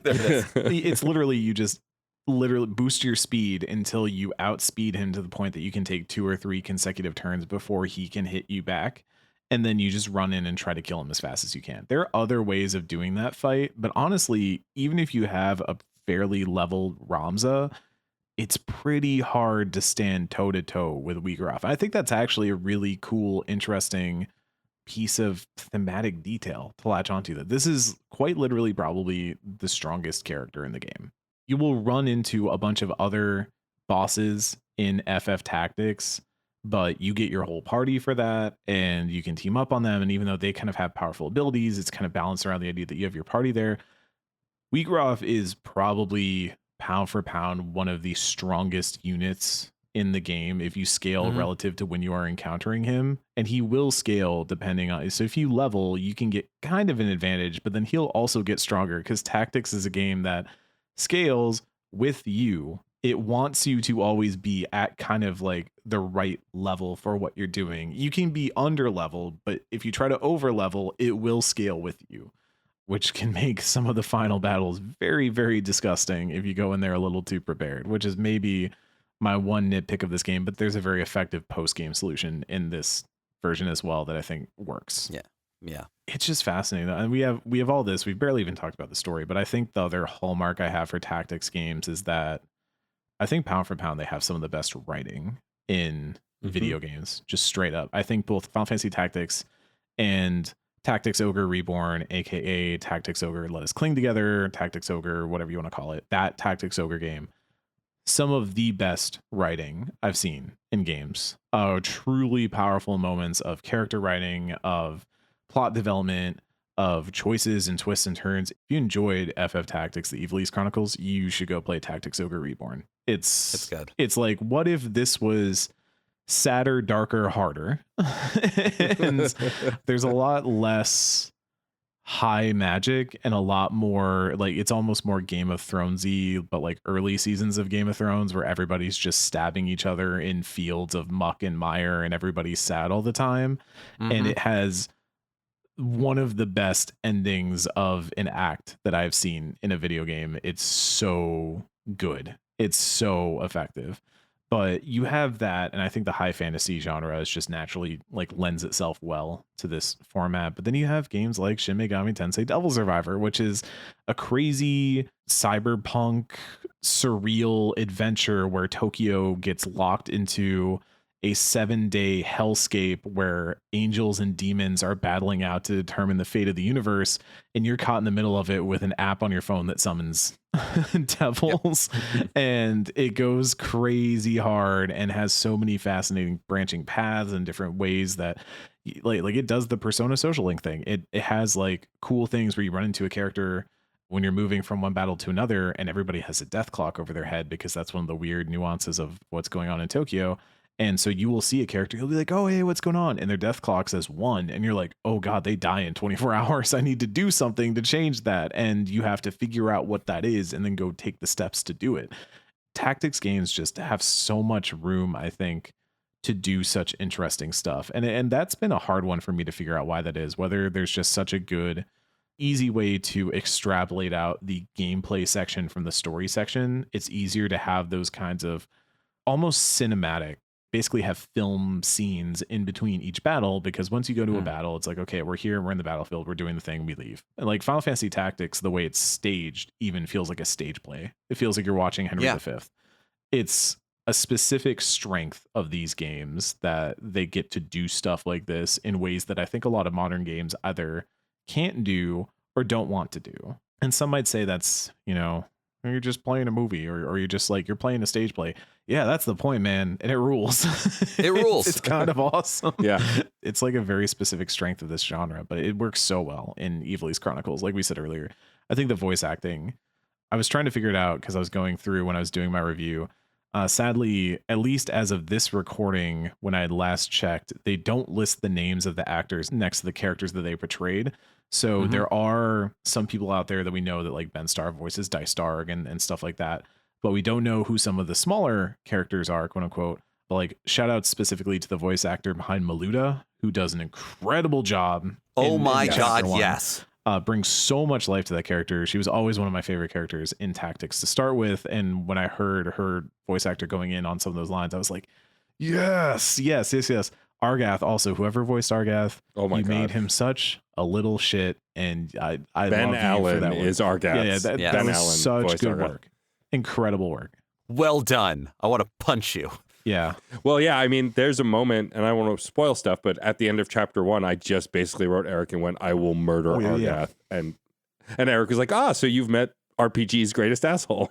It's literally you just boost your speed until you outspeed him to the point that you can take 2 or 3 consecutive turns before he can hit you back. And then you just run in and try to kill him as fast as you can. There are other ways of doing that fight, but honestly, even if you have a fairly leveled Ramza, it's pretty hard to stand toe-to-toe with WeGraph. I think that's actually a really cool, interesting piece of thematic detail to latch onto, that this is quite literally probably the strongest character in the game. You will run into a bunch of other bosses in FF Tactics, but you get your whole party for that, and you can team up on them. And even though they kind of have powerful abilities, it's kind of balanced around the idea that you have your party there. WeGraph is probably pound for pound one of the strongest units in the game if you scale relative to when you are encountering him, and he will scale depending on. So if you level, you can get kind of an advantage, but then he'll also get stronger because Tactics is a game that scales with you it wants you to always be at kind of like the right level for what you're doing. You can be under level, but if you try to over level, it will scale with you, which can make some of the final battles very, very disgusting if you go in there a little too prepared, which is maybe my one nitpick of this game, but there's a very effective post-game solution in this version as well that I think works. Yeah. It's just fascinating. And we have all this. We've barely even talked about the story, but I think the other hallmark I have for tactics games is that I think pound for pound, they have some of the best writing in video games, just straight up. I think both Final Fantasy Tactics and Tactics Ogre Reborn, aka Tactics Ogre Let Us Cling Together, Tactics Ogre, whatever you want to call it, that Tactics Ogre game, some of the best writing I've seen in games. Truly powerful moments of character writing, of plot development, of choices and twists and turns. If you enjoyed FF Tactics, the Ivalice Chronicles, you should go play Tactics Ogre Reborn. It's good. It's like, what if this was sadder, darker, harder? And there's a lot less high magic and a lot more like, it's almost more Game of Thronesy, but like early seasons of Game of Thrones where everybody's just stabbing each other in fields of muck and mire and everybody's sad all the time. And it has one of the best endings of an act that I've seen in a video game. It's so good. It's so effective. But you have that, and I think the high fantasy genre is just naturally like lends itself well to this format. But then you have games like Shin Megami Tensei Devil Survivor, which is a crazy cyberpunk surreal adventure where Tokyo gets locked into a 7-day hellscape where angels and demons are battling out to determine the fate of the universe, and you're caught in the middle of it with an app on your phone that summons devils. And it goes crazy hard and has so many fascinating branching paths and different ways that like it does the Persona social link thing. It has like cool things where you run into a character when you're moving from one battle to another and everybody has a death clock over their head, because that's one of the weird nuances of what's going on in Tokyo. And so you will see a character, he'll be like, oh, hey, what's going on? And their death clock says 1. And you're like, oh, God, they die in 24 hours. I need to do something to change that. And you have to figure out what that is and then go take the steps to do it. Tactics games just have so much room, I think, to do such interesting stuff. And that's been a hard one for me to figure out why that is, whether there's just such a good, easy way to extrapolate out the gameplay section from the story section. It's easier to have those kinds of almost cinematic, basically have film scenes in between each battle, because once you go to a battle, it's like, okay, we're here, we're in the battlefield, we're doing the thing, we leave. And like Final Fantasy Tactics, the way it's staged even feels like a stage play. It feels like you're watching Henry V. It's a specific strength of these games that they get to do stuff like this in ways that I think a lot of modern games either can't do or don't want to do. And some might say that's, you know, you're just playing a movie, or you're just like, you're playing a stage play. Yeah, that's the point, man. And it rules. It rules. It's kind of awesome. Yeah. It's like a very specific strength of this genre, but it works so well in Ivalice Chronicles. Like we said earlier, I think the voice acting, I was trying to figure it out because I was going through when I was doing my review. Sadly, at least as of this recording, when I had last checked, they don't list the names of the actors next to the characters that they portrayed. So there are some people out there that we know that like Ben Starr voices Dice Starg and stuff like that, but we don't know who some of the smaller characters are, quote unquote. But like shout out specifically to the voice actor behind Maluda, who does an incredible job. Oh my God, yes. Brings so much life to that character. She was always one of my favorite characters in Tactics to start with. And when I heard her voice actor going in on some of those lines, I was like, yes. Argath also, whoever voiced Argath, oh my God, made him such a little shit. And I Ben love Allen you for that is Argath. Argath. That was such good work. Incredible work. Well done. I want to punch you. Yeah. Well, yeah, I mean, there's a moment, and I don't want to spoil stuff, but at the end of chapter 1, I just basically wrote Eric and went, I will murder Argath. Yeah. And Eric was like, so you've met RPG's greatest asshole.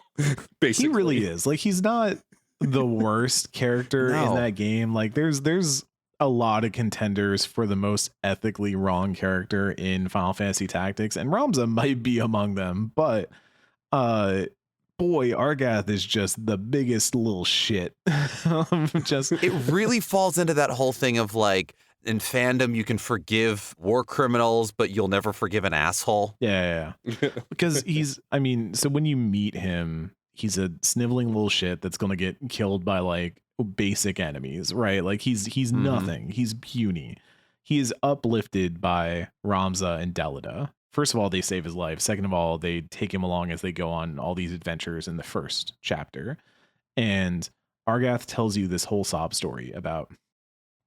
Basically. He really is. Like, he's not the worst character in that game. Like, there's a lot of contenders for the most ethically wrong character in Final Fantasy Tactics, and Ramza might be among them, but boy, Argath is just the biggest little shit. It really falls into that whole thing of like, in fandom, you can forgive war criminals, but you'll never forgive an asshole. Yeah. Because so when you meet him, he's a sniveling little shit that's going to get killed by like basic enemies, right? Like he's nothing. He's puny. He is uplifted by Ramza and Delida. First of all, they save his life. Second of all, they take him along as they go on all these adventures in the first chapter. And Argath tells you this whole sob story about...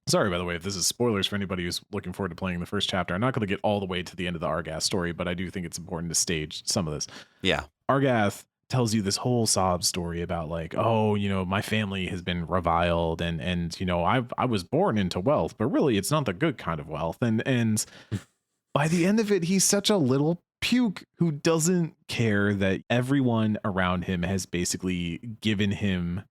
Sorry, by the way, if this is spoilers for anybody who's looking forward to playing the first chapter. I'm not going to get all the way to the end of the Argath story, but I do think it's important to stage some of this. Yeah. Argath tells you this whole sob story about like, oh, you know, my family has been reviled and you know, I was born into wealth, but really it's not the good kind of wealth. And by the end of it, he's such a little puke who doesn't care that everyone around him has basically given him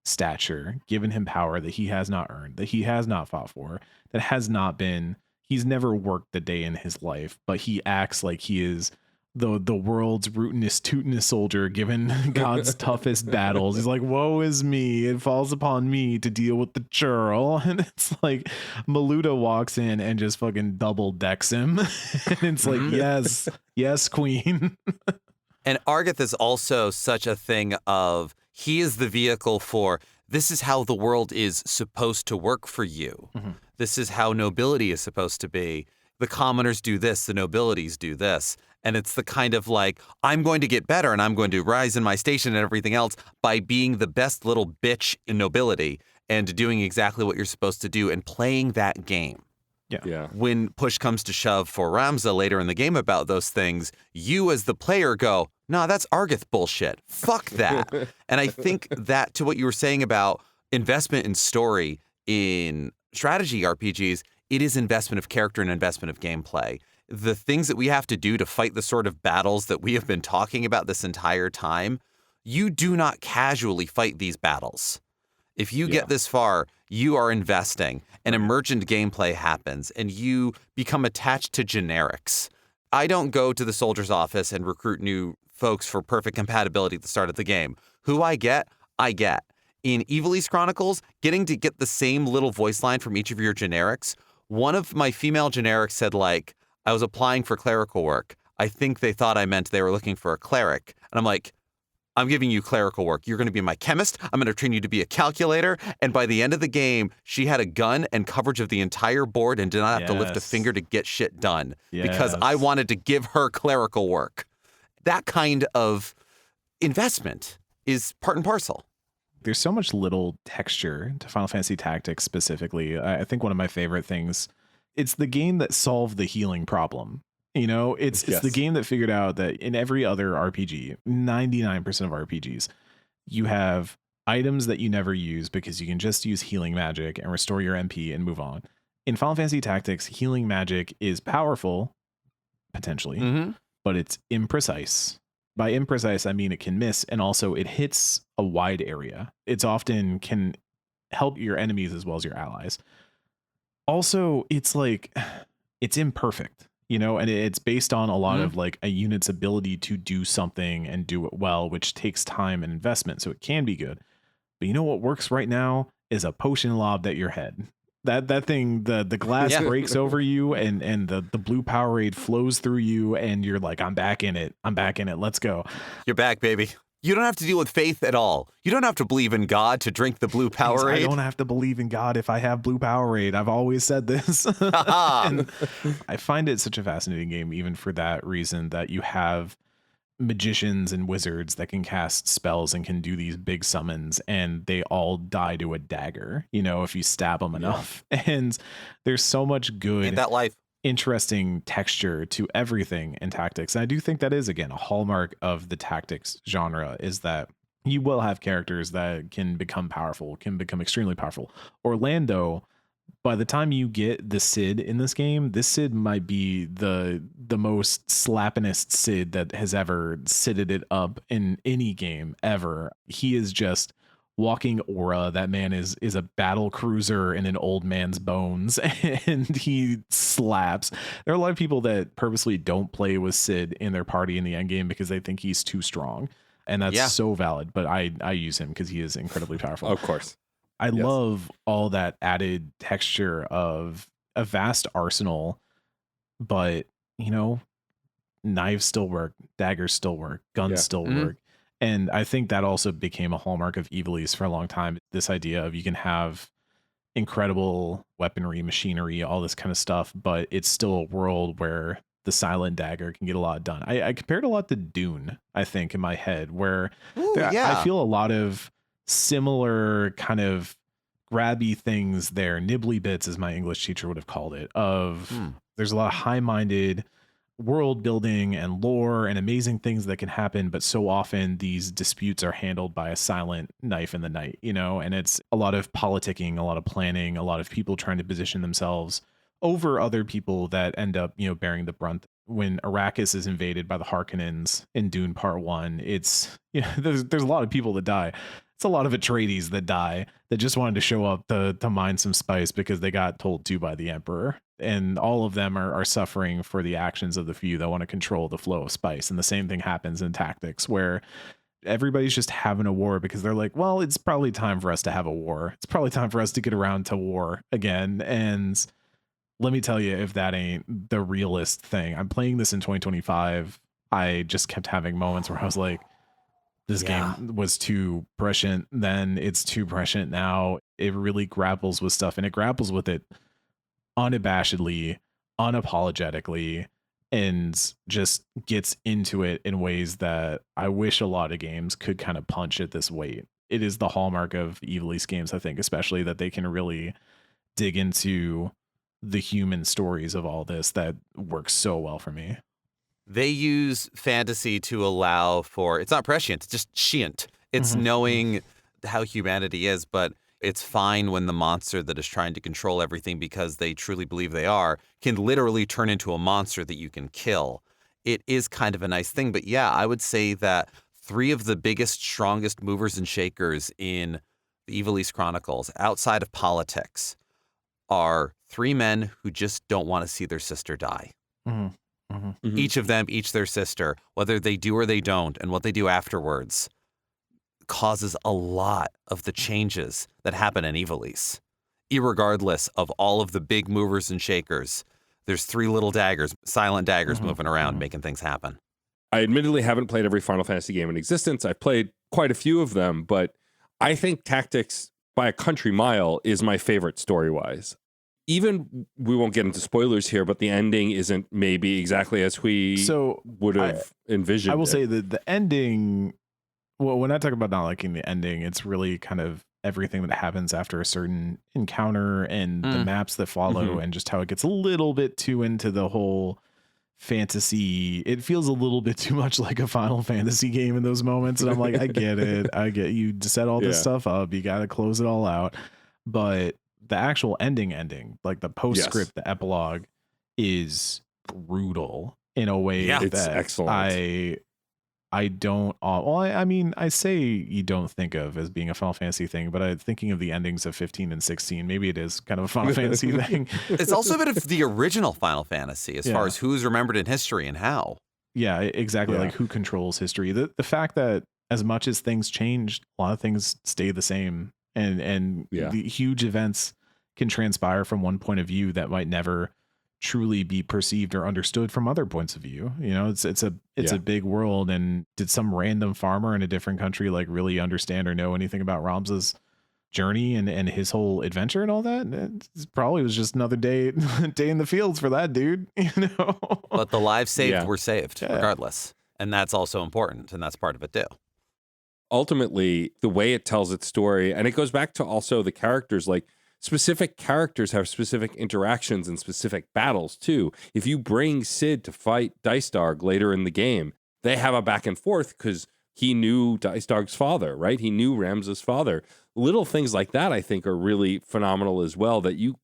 stature, given him power that he has not earned, that he has not fought for, that has not been, he's never worked the day in his life, but he acts like he is the world's rootinest, tootinest soldier given God's toughest battles. He's like, woe is me. It falls upon me to deal with the churl. And it's like Maluda walks in and just fucking double decks him. And it's like, yes, queen. And Argath is also such a thing of, he is the vehicle for, this is how the world is supposed to work for you. This is how nobility is supposed to be. The commoners do this, the nobilities do this. And it's the kind of like, I'm going to get better and I'm going to rise in my station and everything else by being the best little bitch in nobility and doing exactly what you're supposed to do and playing that game. Yeah. When push comes to shove for Ramza later in the game about those things, you as the player go, nah, that's Argath bullshit. Fuck that. And I think that to what you were saying about investment in story in strategy RPGs, it is investment of character and investment of gameplay. The things that we have to do to fight the sort of battles that we have been talking about this entire time, you do not casually fight these battles. If you get this far, you are investing, and emergent gameplay happens, and you become attached to generics. I don't go to the soldier's office and recruit new folks for perfect compatibility at the start of the game. Who I get, I get. In Ivalice Chronicles, getting to get the same little voice line from each of your generics, one of my female generics said, like, I was applying for clerical work. I think they thought I meant they were looking for a cleric. And I'm like, I'm giving you clerical work. You're going to be my chemist. I'm going to train you to be a calculator. And by the end of the game, she had a gun and coverage of the entire board and did not have to lift a finger to get shit done because I wanted to give her clerical work. That kind of investment is part and parcel. There's so much little texture to Final Fantasy Tactics specifically. I think one of my favorite things, it's the game that solved the healing problem. You know, it's the game that figured out that in every other RPG, 99% of RPGs, you have items that you never use because you can just use healing magic and restore your MP and move on. In Final Fantasy Tactics, healing magic is powerful, potentially, but it's imprecise. By imprecise, I mean it can miss, and also it hits a wide area. It's often can help your enemies as well as your allies. Also, it's like, it's imperfect, you know, and it's based on a lot of like a unit's ability to do something and do it well, which takes time and investment. So it can be good. But you know what works right now is a potion lobbed at your head. That thing, the glass breaks over you and the blue Powerade flows through you and you're like, I'm back in it. Let's go. You're back, baby. You don't have to deal with faith at all. You don't have to believe in God to drink the blue Powerade. I don't have to believe in God if I have blue Powerade. I've always said this. And I find it such a fascinating game, even for that reason, that you have magicians and wizards that can cast spells and can do these big summons, and they all die to a dagger, you know, if you stab them enough. And there's so much good in that life, interesting texture to everything in Tactics. And I do think that is, again, a hallmark of the Tactics genre, is that you will have characters that can become powerful, can become extremely powerful. Orlando, by the time you get the Cid in this game, this Cid might be the most slappinest Cid that has ever Cidded it up in any game ever. He is just walking aura. That man is a battle cruiser in an old man's bones, and he slaps. There are a lot of people that purposely don't play with Cid in their party in the end game because they think he's too strong, and that's so valid. But I use him because he is incredibly powerful. Of course. I love all that added texture of a vast arsenal, but, you know, knives still work, daggers still work, guns still work. And I think that also became a hallmark of Ivalice for a long time. This idea of you can have incredible weaponry, machinery, all this kind of stuff, but it's still a world where the silent dagger can get a lot done. I compared a lot to Dune, I think, in my head, where Ooh, I yeah. feel a lot of similar kind of grabby things there, nibbly bits, as my English teacher would have called it, of there's a lot of high-minded world building and lore and amazing things that can happen, but so often these disputes are handled by a silent knife in the night, you know, and it's a lot of politicking, a lot of planning, a lot of people trying to position themselves over other people that end up, you know, bearing the brunt. When Arrakis is invaded by the Harkonnens in Dune Part 1, it's, you know, there's a lot of people that die. It's a lot of Atreides that die that just wanted to show up to mine some spice because they got told to by the Emperor. And all of them are suffering for the actions of the few that want to control the flow of spice. And the same thing happens in Tactics, where everybody's just having a war because they're like, well, it's probably time for us to have a war. It's probably time for us to get around to war again. And let me tell you, if that ain't the realest thing. I'm playing this in 2025. I just kept having moments where I was like, this game was too prescient then, it's too prescient now. It really grapples with stuff, and it grapples with it unabashedly, unapologetically, and just gets into it in ways that I wish a lot of games could kind of punch at this weight. It is the hallmark of Ivalice games, I think, especially that they can really dig into the human stories of all this that works so well for me. They use fantasy to allow for, it's not prescient, it's just scient. It's knowing how humanity is, but it's fine when the monster that is trying to control everything because they truly believe they are can literally turn into a monster that you can kill. It is kind of a nice thing. But yeah, I would say that 3 of the biggest, strongest movers and shakers in the Ivalice Chronicles, outside of politics, are 3 men who just don't want to see their sister die. Each of them, each their sister, whether they do or they don't, and what they do afterwards causes a lot of the changes that happen in Ivalice. Irregardless of all of the big movers and shakers, there's 3 little daggers, silent daggers moving around, making things happen. I admittedly haven't played every Final Fantasy game in existence. I've played quite a few of them, but I think Tactics by a country mile is my favorite story-wise. Even, we won't get into spoilers here, but the ending isn't maybe exactly as we would have envisioned. I will say that the ending, well, when I talk about not liking the ending, it's really kind of everything that happens after a certain encounter and the maps that follow and just how it gets a little bit too into the whole fantasy. It feels a little bit too much like a Final Fantasy game in those moments. And I'm like, I get it. I get you set all this stuff up. You got to close it all out. But the actual ending, like the postscript, the epilogue, is brutal in a way that it's excellent. I don't, well, I mean, I say you don't think of as being a Final Fantasy thing, but I'm thinking of the endings of 15 and 16. Maybe it is kind of a Final Fantasy thing. It's also a bit of the original Final Fantasy as far as who's remembered in history and how. Yeah, exactly. Like who controls history. The fact that as much as things change, a lot of things stay the same. And the huge events can transpire from one point of view that might never truly be perceived or understood from other points of view. You know, it's a big world. And did some random farmer in a different country like really understand or know anything about Ramza's journey and his whole adventure and all that? It probably was just another day in the fields for that dude, you know. But the lives saved were saved regardless. And that's also important, and that's part of it too. Ultimately, the way it tells its story, and it goes back to also the characters, like specific characters have specific interactions and specific battles too. If you bring Cid to fight Dice Dog later in the game, they have a back and forth because he knew Dice Dog's father, right? He knew Ramza's father. Little things like that, I think, are really phenomenal as well that you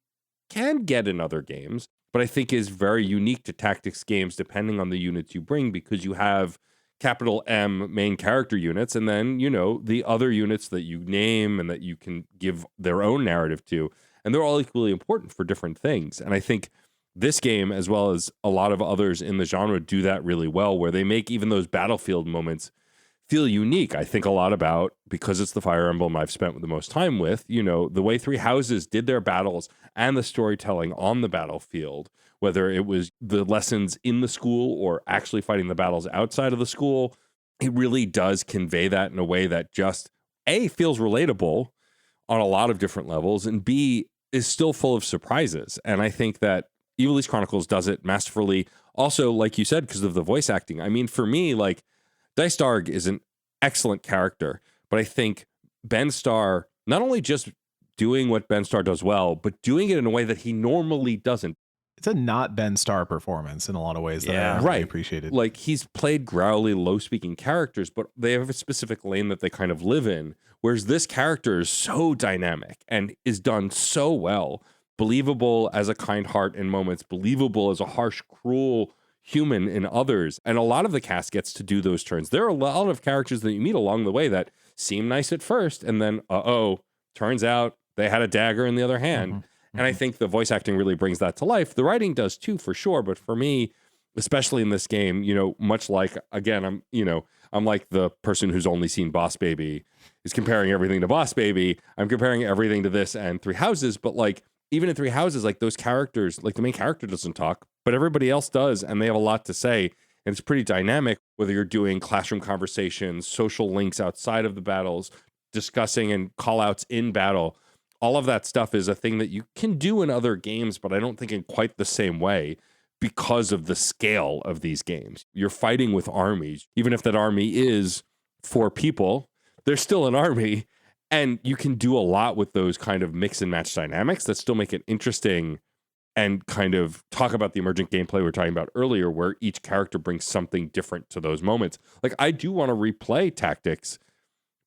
can get in other games, but I think is very unique to Tactics games depending on the units you bring, because you have capital M main character units, and then, you know, the other units that you name and that you can give their own narrative to, and they're all equally important for different things. And I think this game, as well as a lot of others in the genre, do that really well, where they make even those battlefield moments feel unique. I think a lot about, because it's the Fire Emblem I've spent the most time with, you know, the way Three Houses did their battles and the storytelling on the battlefield, whether it was the lessons in the school or actually fighting the battles outside of the school. it really does convey that in a way that just A, feels relatable on a lot of different levels, and B, is still full of surprises. And I think that Ivalice Chronicles does it masterfully. Also, like you said, because of the voice acting. I mean, for me, like, Dice Darg is an excellent character, but I think Ben Starr, not only just doing what Ben Starr does well, but doing it in a way that he normally doesn't. It's a not Ben Starr performance in a lot of ways that I really appreciated. Like, he's played growly, low-speaking characters, but they have a specific lane that they kind of live in, whereas this character is so dynamic and is done so well. Believable as a kind heart in moments, believable as a harsh, cruel human in others. And a lot of the cast gets to do those turns. There are a lot of characters that you meet along the way that seem nice at first, and then, turns out they had a dagger in the other hand. Mm-hmm. And I think the voice acting really brings that to life. The writing does too, for sure. But for me, especially in this game, much like, again, I'm like the person who's only seen Boss Baby is comparing everything to Boss Baby. I'm comparing everything to this and Three Houses. But like, even in Three Houses, like those characters, like the main character doesn't talk, but everybody else does. And they have a lot to say. And it's pretty dynamic, whether you're doing classroom conversations, social links outside of the battles, discussing and call outs in battle. All of that stuff is a thing that you can do in other games, but I don't think in quite the same way because of the scale of these games. You're fighting with armies. Even if that army is 4 people, there's still an army. And you can do a lot with those kind of mix and match dynamics that still make it interesting and kind of talk about the emergent gameplay we were talking about earlier, where each character brings something different to those moments. Like, I do want to replay Tactics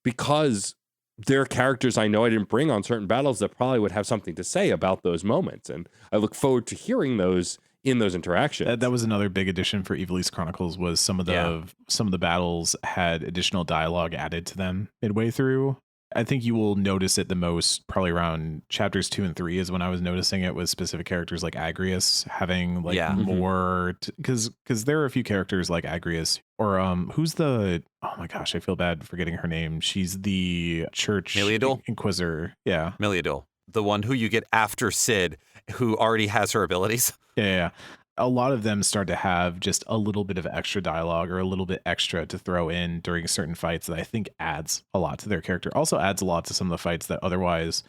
because there are characters I know I didn't bring on certain battles that probably would have something to say about those moments. And I look forward to hearing those in those interactions. That was another big addition for Ivalice Chronicles, was some of the battles had additional dialogue added to them midway through. I think you will notice it the most probably around chapters 2 and 3 is when I was noticing it with specific characters like Agrius having like more, because there are a few characters like Agrius or who's the, oh my gosh, I feel bad forgetting her name. She's the church Inquisitor. Yeah. Meliadul, the one who you get after Sid, who already has her abilities. Yeah. A lot of them start to have just a little bit of extra dialogue or a little bit extra to throw in during certain fights that I think adds a lot to their character. Also adds a lot to some of the fights that otherwise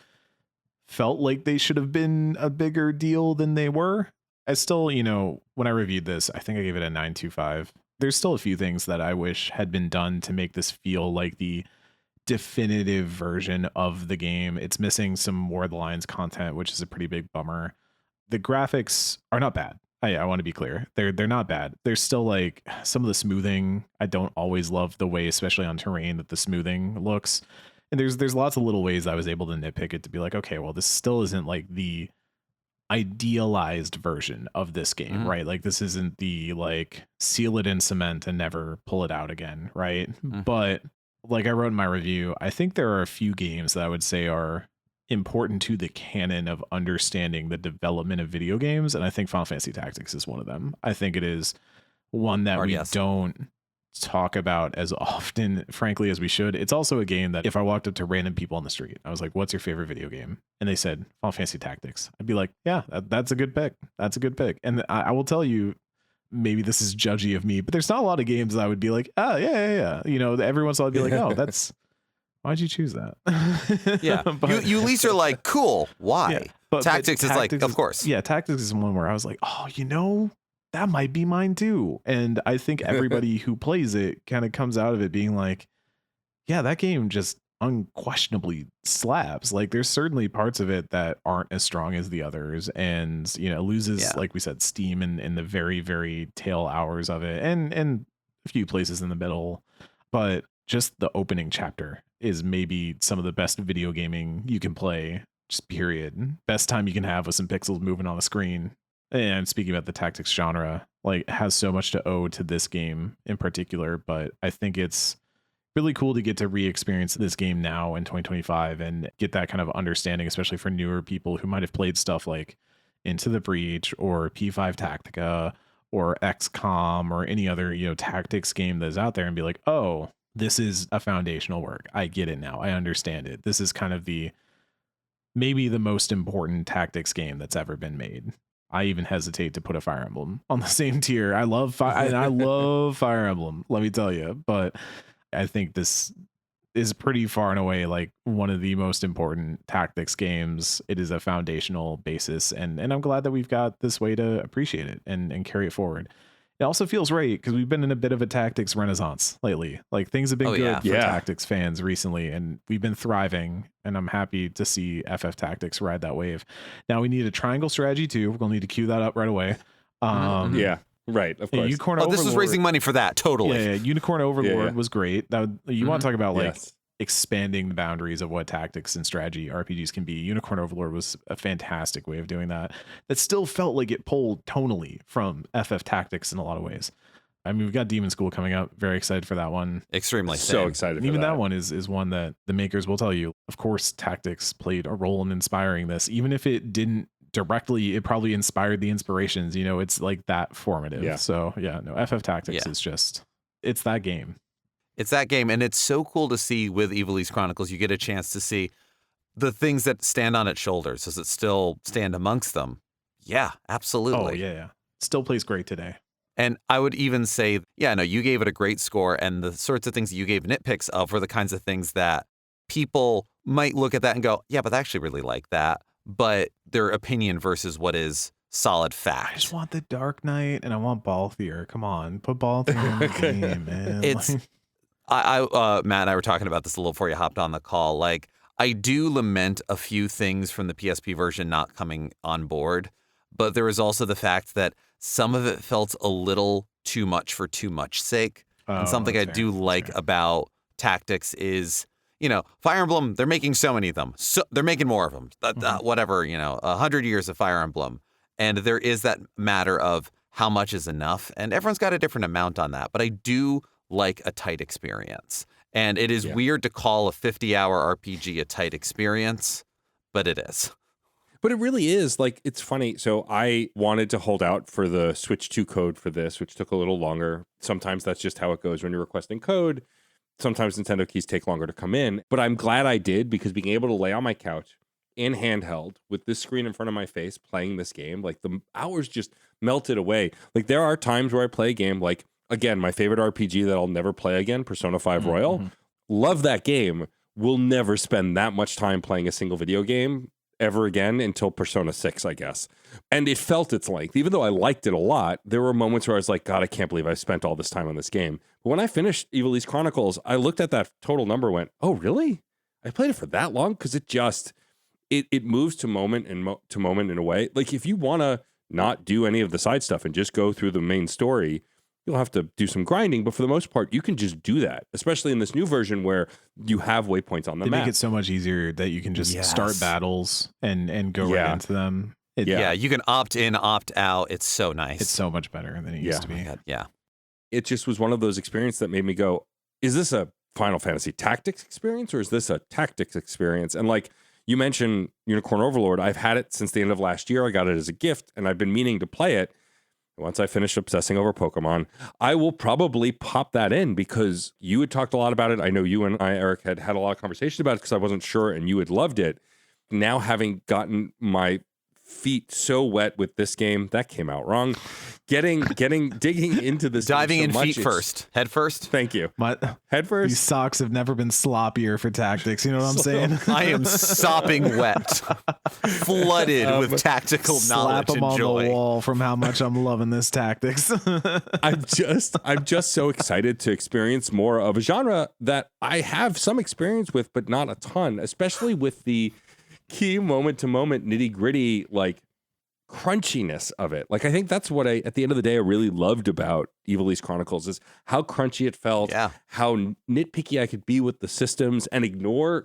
felt like they should have been a bigger deal than they were. I still, when I reviewed this, I think I gave it a 9.25. There's still a few things that I wish had been done to make this feel like the definitive version of the game. It's missing some more of the lines content, which is a pretty big bummer. The graphics are not bad. I want to be clear. They're not bad. There's still like some of the smoothing. I don't always love the way, especially on terrain, that the smoothing looks. And there's lots of little ways I was able to nitpick it to be like, okay, well, this still isn't like the idealized version of this game, right? Like, this isn't the like seal it in cement and never pull it out again, right? But like I wrote in my review, I think there are a few games that I would say are important to the canon of understanding the development of video games, and I think Final Fantasy Tactics is one of them. I think it is one that we don't talk about as often, frankly, as we should. It's also a game that if I walked up to random people on the street, I was like, what's your favorite video game? And they said Final Fantasy Tactics. I'd be like, yeah, that's a good pick. That's a good pick. And I will tell you, maybe this is judgy of me, but there's not a lot of games that I would be like, oh, yeah. Every once in a while I'd be like, oh, that's why'd you choose that? Yeah. But, you at least are like, cool. Why? Yeah, but Tactics is like, of course. Yeah, Tactics is one where I was like, oh, that might be mine too. And I think everybody who plays it kind of comes out of it being like, yeah, that game just unquestionably slaps. Like, there's certainly parts of it that aren't as strong as the others, and loses, like we said, steam in the very, very tail hours of it, and a few places in the middle. But just the opening chapter is maybe some of the best video gaming you can play, just period. Best time you can have with some pixels moving on the screen. And speaking about the Tactics genre, like, it has so much to owe to this game in particular, but I think it's really cool to get to re-experience this game now in 2025 and get that kind of understanding, especially for newer people who might have played stuff like Into the Breach or P5 Tactica or XCOM or any other, tactics game that's out there, and be like, oh, this is a foundational work. I get it now. I understand it. This is kind of maybe the most important tactics game that's ever been made. I even hesitate to put a Fire Emblem on the same tier. I love Fire Emblem, let me tell you, but I think this is pretty far and away like one of the most important tactics games. It is a foundational basis, and I'm glad that we've got this way to appreciate it and carry it forward. It also feels right because we've been in a bit of a tactics renaissance lately. Like things have been good for tactics fans recently, and we've been thriving, and I'm happy to see FF Tactics ride that wave. Now we need a triangle strategy too. We're gonna need to queue that up right away. Right, of course. Unicorn This was raising money for that, totally. Yeah, Unicorn Overlord was great. That you want to talk about like expanding the boundaries of what tactics and strategy RPGs can be. Unicorn Overlord was a fantastic way of doing that. That still felt like it pulled tonally from FF Tactics in a lot of ways. I mean, we've got Demon School coming up. Very excited for that one. Extremely so excited. And even that one is one that the makers will tell you. Of course, tactics played a role in inspiring this, even if it didn't directly. It probably inspired the inspirations. You know, it's like that formative. Yeah. So yeah, no, FF Tactics is just, it's that game. It's that game, and it's so cool to see with Ivalice Chronicles. You get a chance to see the things that stand on its shoulders. Does it still stand amongst them? Yeah, absolutely. Oh yeah. Still plays great today. And I would even say, you gave it a great score, and the sorts of things that you gave nitpicks of were the kinds of things that people might look at that and go, yeah, but I actually really like that. But their opinion versus what is solid fact. I just want the Dark Knight, and I want Balthier. Come on, put Balthier in the game, man. It's, Matt and I were talking about this a little before you hopped on the call. Like, I do lament a few things from the PSP version not coming on board, but there is also the fact that some of it felt a little too much for too much sake. And something I do like about tactics is, Fire Emblem, they're making so many of them. So they're making more of them. 100 years of Fire Emblem. And there is that matter of how much is enough. And everyone's got a different amount on that. But I do like a tight experience. And it is weird to call a 50-hour RPG a tight experience, but it is. But it really is. Like, it's funny. So I wanted to hold out for the Switch 2 code for this, which took a little longer. Sometimes that's just how it goes when you're requesting code. Sometimes Nintendo keys take longer to come in. But I'm glad I did, because being able to lay on my couch in handheld with this screen in front of my face playing this game, like the hours just melted away. Like, there are times where I play a game like, again, my favorite RPG that I'll never play again, Persona 5 Royal. Love that game. Will never spend that much time playing a single video game ever again until Persona 6, I guess. And it felt its length. Even though I liked it a lot, there were moments where I was like, God, I can't believe I've spent all this time on this game. But when I finished Ivalice Chronicles, I looked at that total number and went, oh, really? I played it for that long? Because it moves to moment to moment in a way. Like, if you want to not do any of the side stuff and just go through the main story, you'll have to do some grinding, but for the most part, you can just do that, especially in this new version where you have waypoints on the map. They make it so much easier that you can just start battles and go right into them. You can opt in, opt out. It's so nice. It's so much better than it used to be. Yeah. It just was one of those experiences that made me go, is this a Final Fantasy Tactics experience, or is this a tactics experience? And like you mentioned Unicorn Overlord, I've had it since the end of last year. I got it as a gift, and I've been meaning to play it. Once I finish obsessing over Pokemon, I will probably pop that in, because you had talked a lot about it. I know you and I, Eric, had a lot of conversation about it because I wasn't sure, and you had loved it. Now, having gotten my feet so wet with this game, that came out wrong. Digging into this, diving game so in much, feet first, head first. Thank you. Head first. These socks have never been sloppier for tactics. You know what I'm saying? I am sopping wet, flooded with tactical knowledge and joy. Slap them on the wall from how much I'm loving this tactics. I'm just so excited to experience more of a genre that I have some experience with, but not a ton, especially with the key moment to moment nitty gritty, like crunchiness of it. Like, I think that's what at the end of the day, I really loved about Ivalice Chronicles is how crunchy it felt, how nitpicky I could be with the systems and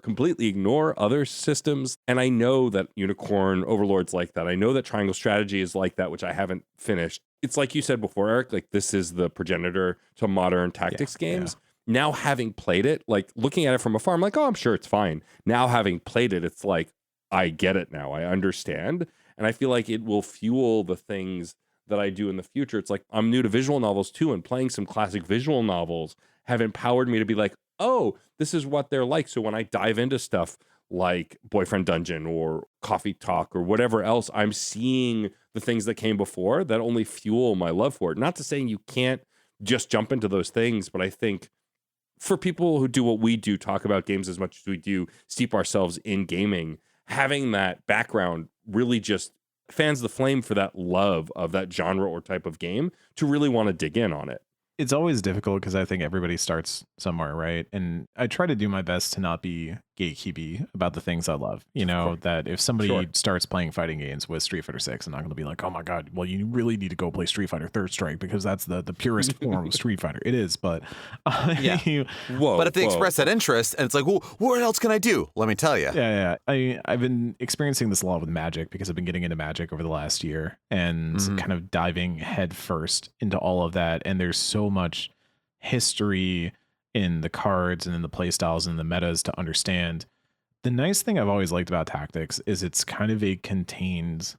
completely ignore other systems. And I know that Unicorn Overlord's like that. I know that Triangle Strategy is like that, which I haven't finished. It's like you said before, Eric, like this is the progenitor to modern tactics games. Now, having played it, like looking at it from afar, I'm like, oh, I'm sure it's fine. Now, having played it, it's like, I get it now. I understand. And I feel like it will fuel the things that I do in the future. It's like, I'm new to visual novels too, and playing some classic visual novels have empowered me to be like, oh, this is what they're like. So when I dive into stuff like Boyfriend Dungeon or Coffee Talk or whatever else, I'm seeing the things that came before that only fuel my love for it. Not to saying you can't just jump into those things, but I think for people who do what we do, talk about games as much as we do, steep ourselves in gaming, having that background really just fans the flame for that love of that genre or type of game to really want to dig in on it. It's always difficult because I think everybody starts somewhere, right? And I try to do my best to not be gatekeepy about the things I love. You know, that if somebody starts playing fighting games with Street Fighter 6, I'm not going to be like, oh my God, well, you really need to go play Street Fighter Third Strike because that's the purest form of Street Fighter. It is, but but if they express that interest and it's like, well, what else can I do? Let me tell you. Yeah. I've been experiencing this a lot with Magic because I've been getting into Magic over the last year and kind of diving head first into all of that. And there's so much history in the cards and in the play styles and the metas to understand. The nice thing I've always liked about Tactics is it's kind of a contained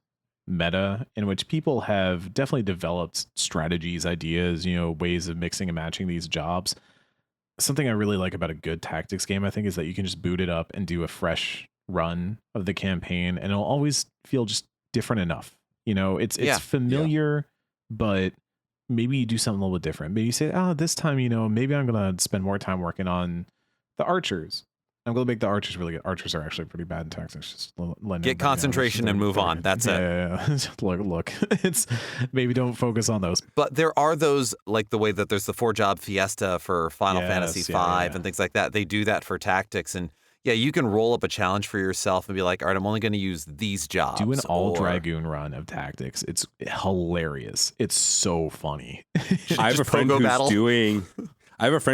meta in which people have definitely developed strategies, ideas, ways of mixing and matching these jobs. Something I really like about a good Tactics game, I think, is that you can just boot it up and do a fresh run of the campaign and it'll always feel just different enough. It's familiar, but maybe you do something a little bit different. Maybe you say, this time, maybe I'm going to spend more time working on the archers. I'm going to make the archers really good. Archers are actually pretty bad in Tactics. Just get concentration and move on. That's it. Yeah. Look, it's maybe don't focus on those. But there are those, like the way that there's the 4-job fiesta for Final Fantasy V and things like that. They do that for Tactics. And you can roll up a challenge for yourself and be like, all right, I'm only going to use these jobs. Do an all-Dragoon run of Tactics. It's hilarious. It's so funny. I have a friend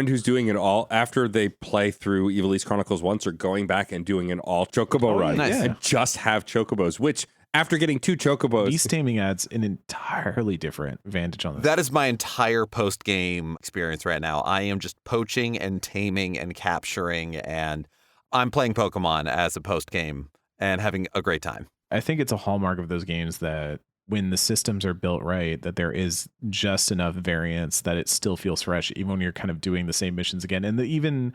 who's doing it all after they play through Ivalice Chronicles once or going back and doing an all Chocobo run. Nice. And just have Chocobos, which after getting 2 Chocobos. Beast taming adds an entirely different advantage on this. That is my entire post-game experience right now. I am just poaching and taming and capturing, and I'm playing Pokemon as a post-game and having a great time. I think it's a hallmark of those games that when the systems are built right, that there is just enough variance that it still feels fresh, even when you're kind of doing the same missions again. And even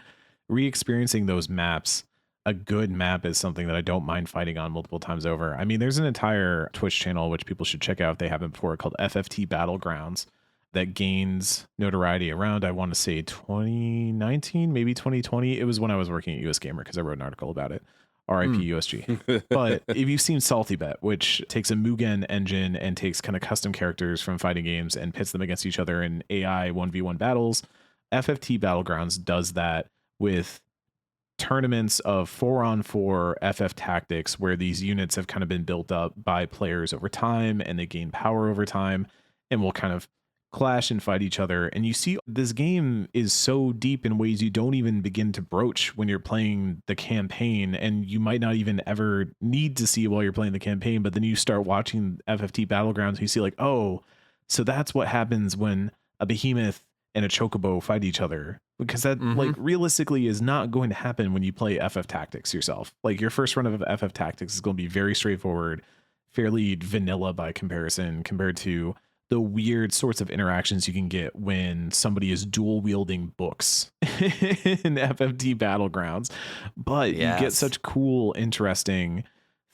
re-experiencing those maps, a good map is something that I don't mind fighting on multiple times over. I mean, there's an entire Twitch channel, which people should check out if they haven't before, called FFT Battlegrounds, that gains notoriety around, I want to say 2019, maybe 2020. It was when I was working at US Gamer because I wrote an article about it. RIP USG. But if you've seen Salty Bet, which takes a Mugen engine and takes kind of custom characters from fighting games and pits them against each other in AI 1v1 battles, FFT Battlegrounds does that with tournaments of 4-on-4 FF Tactics where these units have kind of been built up by players over time and they gain power over time and will kind of clash and fight each other. And you see this game is so deep in ways you don't even begin to broach when you're playing the campaign, and you might not even ever need to see while you're playing the campaign. But then you start watching FFT Battlegrounds and you see like, oh, so that's what happens when a behemoth and a chocobo fight each other, because that like realistically is not going to happen when you play FF Tactics yourself. Like your first run of FF Tactics is going to be very straightforward, fairly vanilla by comparison compared to the weird sorts of interactions you can get when somebody is dual wielding books in FFT Battlegrounds. But you get such cool, interesting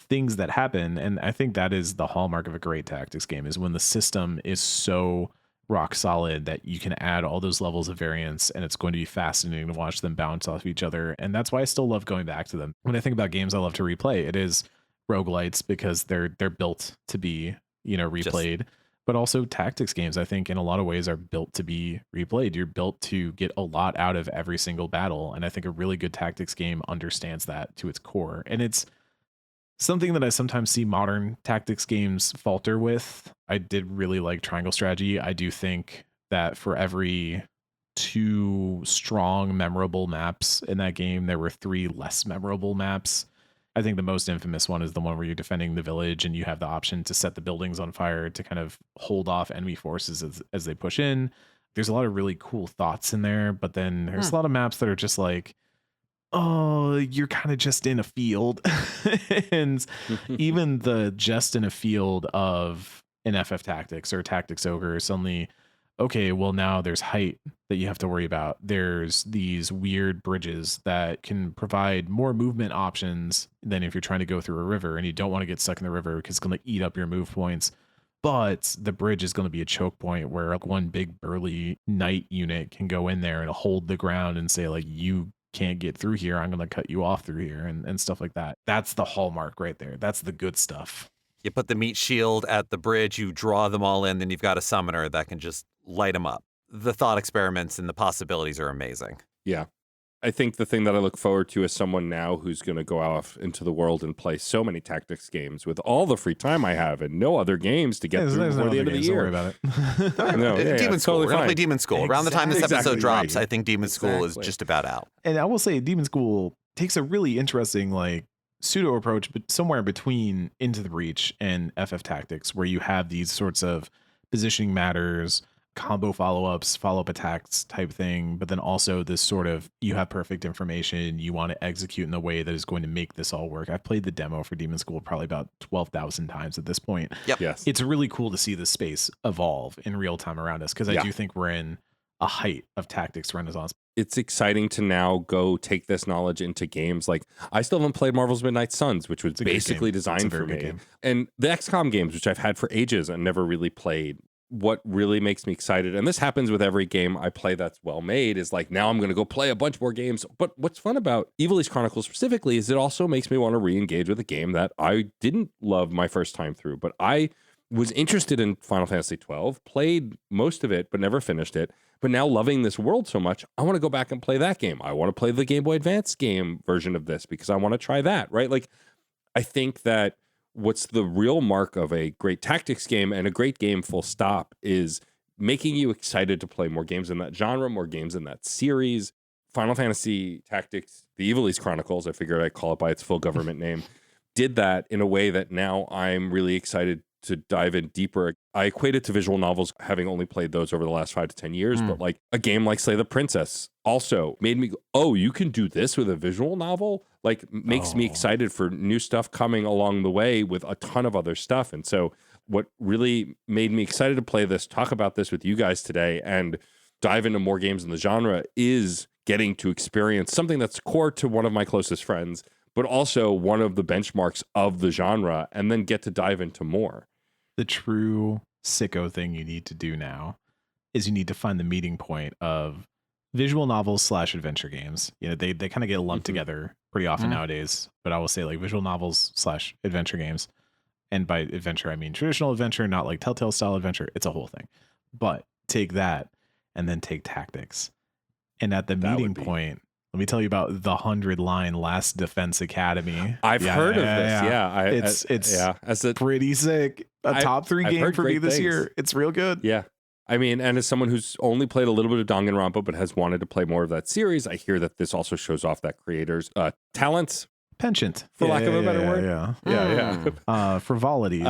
things that happen. And I think that is the hallmark of a great tactics game, is when the system is so rock solid that you can add all those levels of variance, and it's going to be fascinating to watch them bounce off each other. And that's why I still love going back to them. When I think about games I love to replay, it is roguelites, because they're built to be, replayed. But also tactics games, I think in a lot of ways are built to be replayed. You're built to get a lot out of every single battle. And I think a really good tactics game understands that to its core. And it's something that I sometimes see modern tactics games falter with. I did really like Triangle Strategy. I do think that for every 2 strong, memorable maps in that game, there were 3 less memorable maps. I think the most infamous one is the one where you're defending the village and you have the option to set the buildings on fire to kind of hold off enemy forces as they push in. There's a lot of really cool thoughts in there, but then there's a lot of maps that are just like, oh, you're kind of just in a field. And even the just in a field of an FF Tactics or Tactics Ogre is suddenly, okay, well now there's height that you have to worry about. There's these weird bridges that can provide more movement options than if you're trying to go through a river and you don't want to get stuck in the river because it's going to eat up your move points. But the bridge is going to be a choke point where like one big burly knight unit can go in there and hold the ground and say like, you can't get through here. I'm going to cut you off through here and stuff like that. That's the hallmark right there. That's the good stuff. You put the meat shield at the bridge, you draw them all in, then you've got a summoner that can just light them up. The thought experiments and the possibilities are amazing. Yeah. I think the thing that I look forward to as someone now who's going to go off into the world and play so many tactics games with all the free time I have and no other games to get through before the end of the year. Don't worry about it. No, Demon School. Totally We're going to play Demon School. Around the time this episode drops, right. I think Demon School is just about out. And I will say Demon School takes a really interesting like pseudo approach, but somewhere between Into the Breach and FF Tactics, where you have these sorts of positioning matters, combo follow-up attacks type thing, but then also this sort of you have perfect information, you want to execute in a way that is going to make this all work. I've played the demo for Demon School probably about 12,000 times at this point. Yep. Yes. It's really cool to see this space evolve in real time around us, because I do think we're in a height of tactics renaissance. It's exciting to now go take this knowledge into games. Like I still haven't played Marvel's Midnight Suns, which was basically designed for me. And the XCOM games, which I've had for ages and never really played. What really makes me excited, and this happens with every game I play that's well made, is like now I'm going to go play a bunch more games. But what's fun about Ivalice Chronicles specifically is it also makes me want to re-engage with a game that I didn't love my first time through, but I was interested in Final Fantasy 12, played most of it, but never finished it. But now loving this world so much, I want to go back and play that game. I want to play the Game Boy Advance game version of this because I want to try that, right? Like, I think that what's the real mark of a great tactics game and a great game full stop is making you excited to play more games in that genre, more games in that series. Final Fantasy Tactics, the Ivalice Chronicles, I figured I'd call it by its full government name, did that in a way that now I'm really excited to dive in deeper. I equate it to visual novels, having only played those over the last 5 to 10 years, but like a game like Slay the Princess also made me go, oh, you can do this with a visual novel? Like makes me excited for new stuff coming along the way with a ton of other stuff. And so what really made me excited to play this, talk about this with you guys today and dive into more games in the genre is getting to experience something that's core to one of my closest friends, but also one of the benchmarks of the genre, and then get to dive into more. The true sicko thing you need to do now is you need to find the meeting point of visual novels / adventure games. You know, they kind of get lumped together pretty often nowadays, but I will say like visual novels / adventure games. And by adventure, I mean traditional adventure, not like Telltale style adventure. It's a whole thing. But take that and then take tactics. And at the meeting point, let me tell you about the 100-line Last Defense Academy. I've heard of this. Yeah. It's pretty sick. A top 3 game for me this year. It's real good. Yeah. I mean, and as someone who's only played a little bit of Danganronpa but has wanted to play more of that series, I hear that this also shows off that creator's talents. Penchant, for lack of a better word. Frivolities,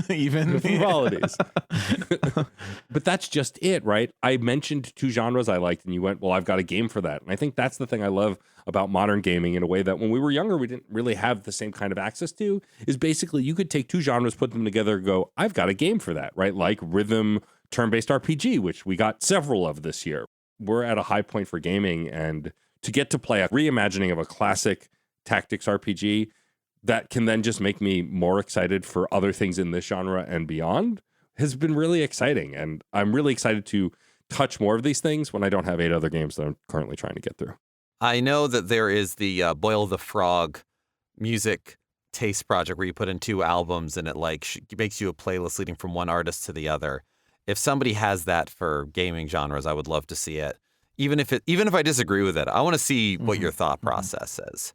even frivolities. But that's just it, right? I mentioned 2 genres I liked, and you went, "Well, I've got a game for that." And I think that's the thing I love about modern gaming in a way that when we were younger, we didn't really have the same kind of access to. Is basically you could take 2 genres, put them together, and go, "I've got a game for that," right? Like rhythm turn-based RPG, which we got several of this year. We're at a high point for gaming, and to get to play a reimagining of a classic tactics RPG that can then just make me more excited for other things in this genre and beyond has been really exciting. And I'm really excited to touch more of these things when I don't have 8 other games that I'm currently trying to get through. I know that there is the Boil the Frog music taste project where you put in 2 albums and it like makes you a playlist leading from one artist to the other. If somebody has that for gaming genres, I would love to see it. Even if I disagree with it, I want to see what your thought process is.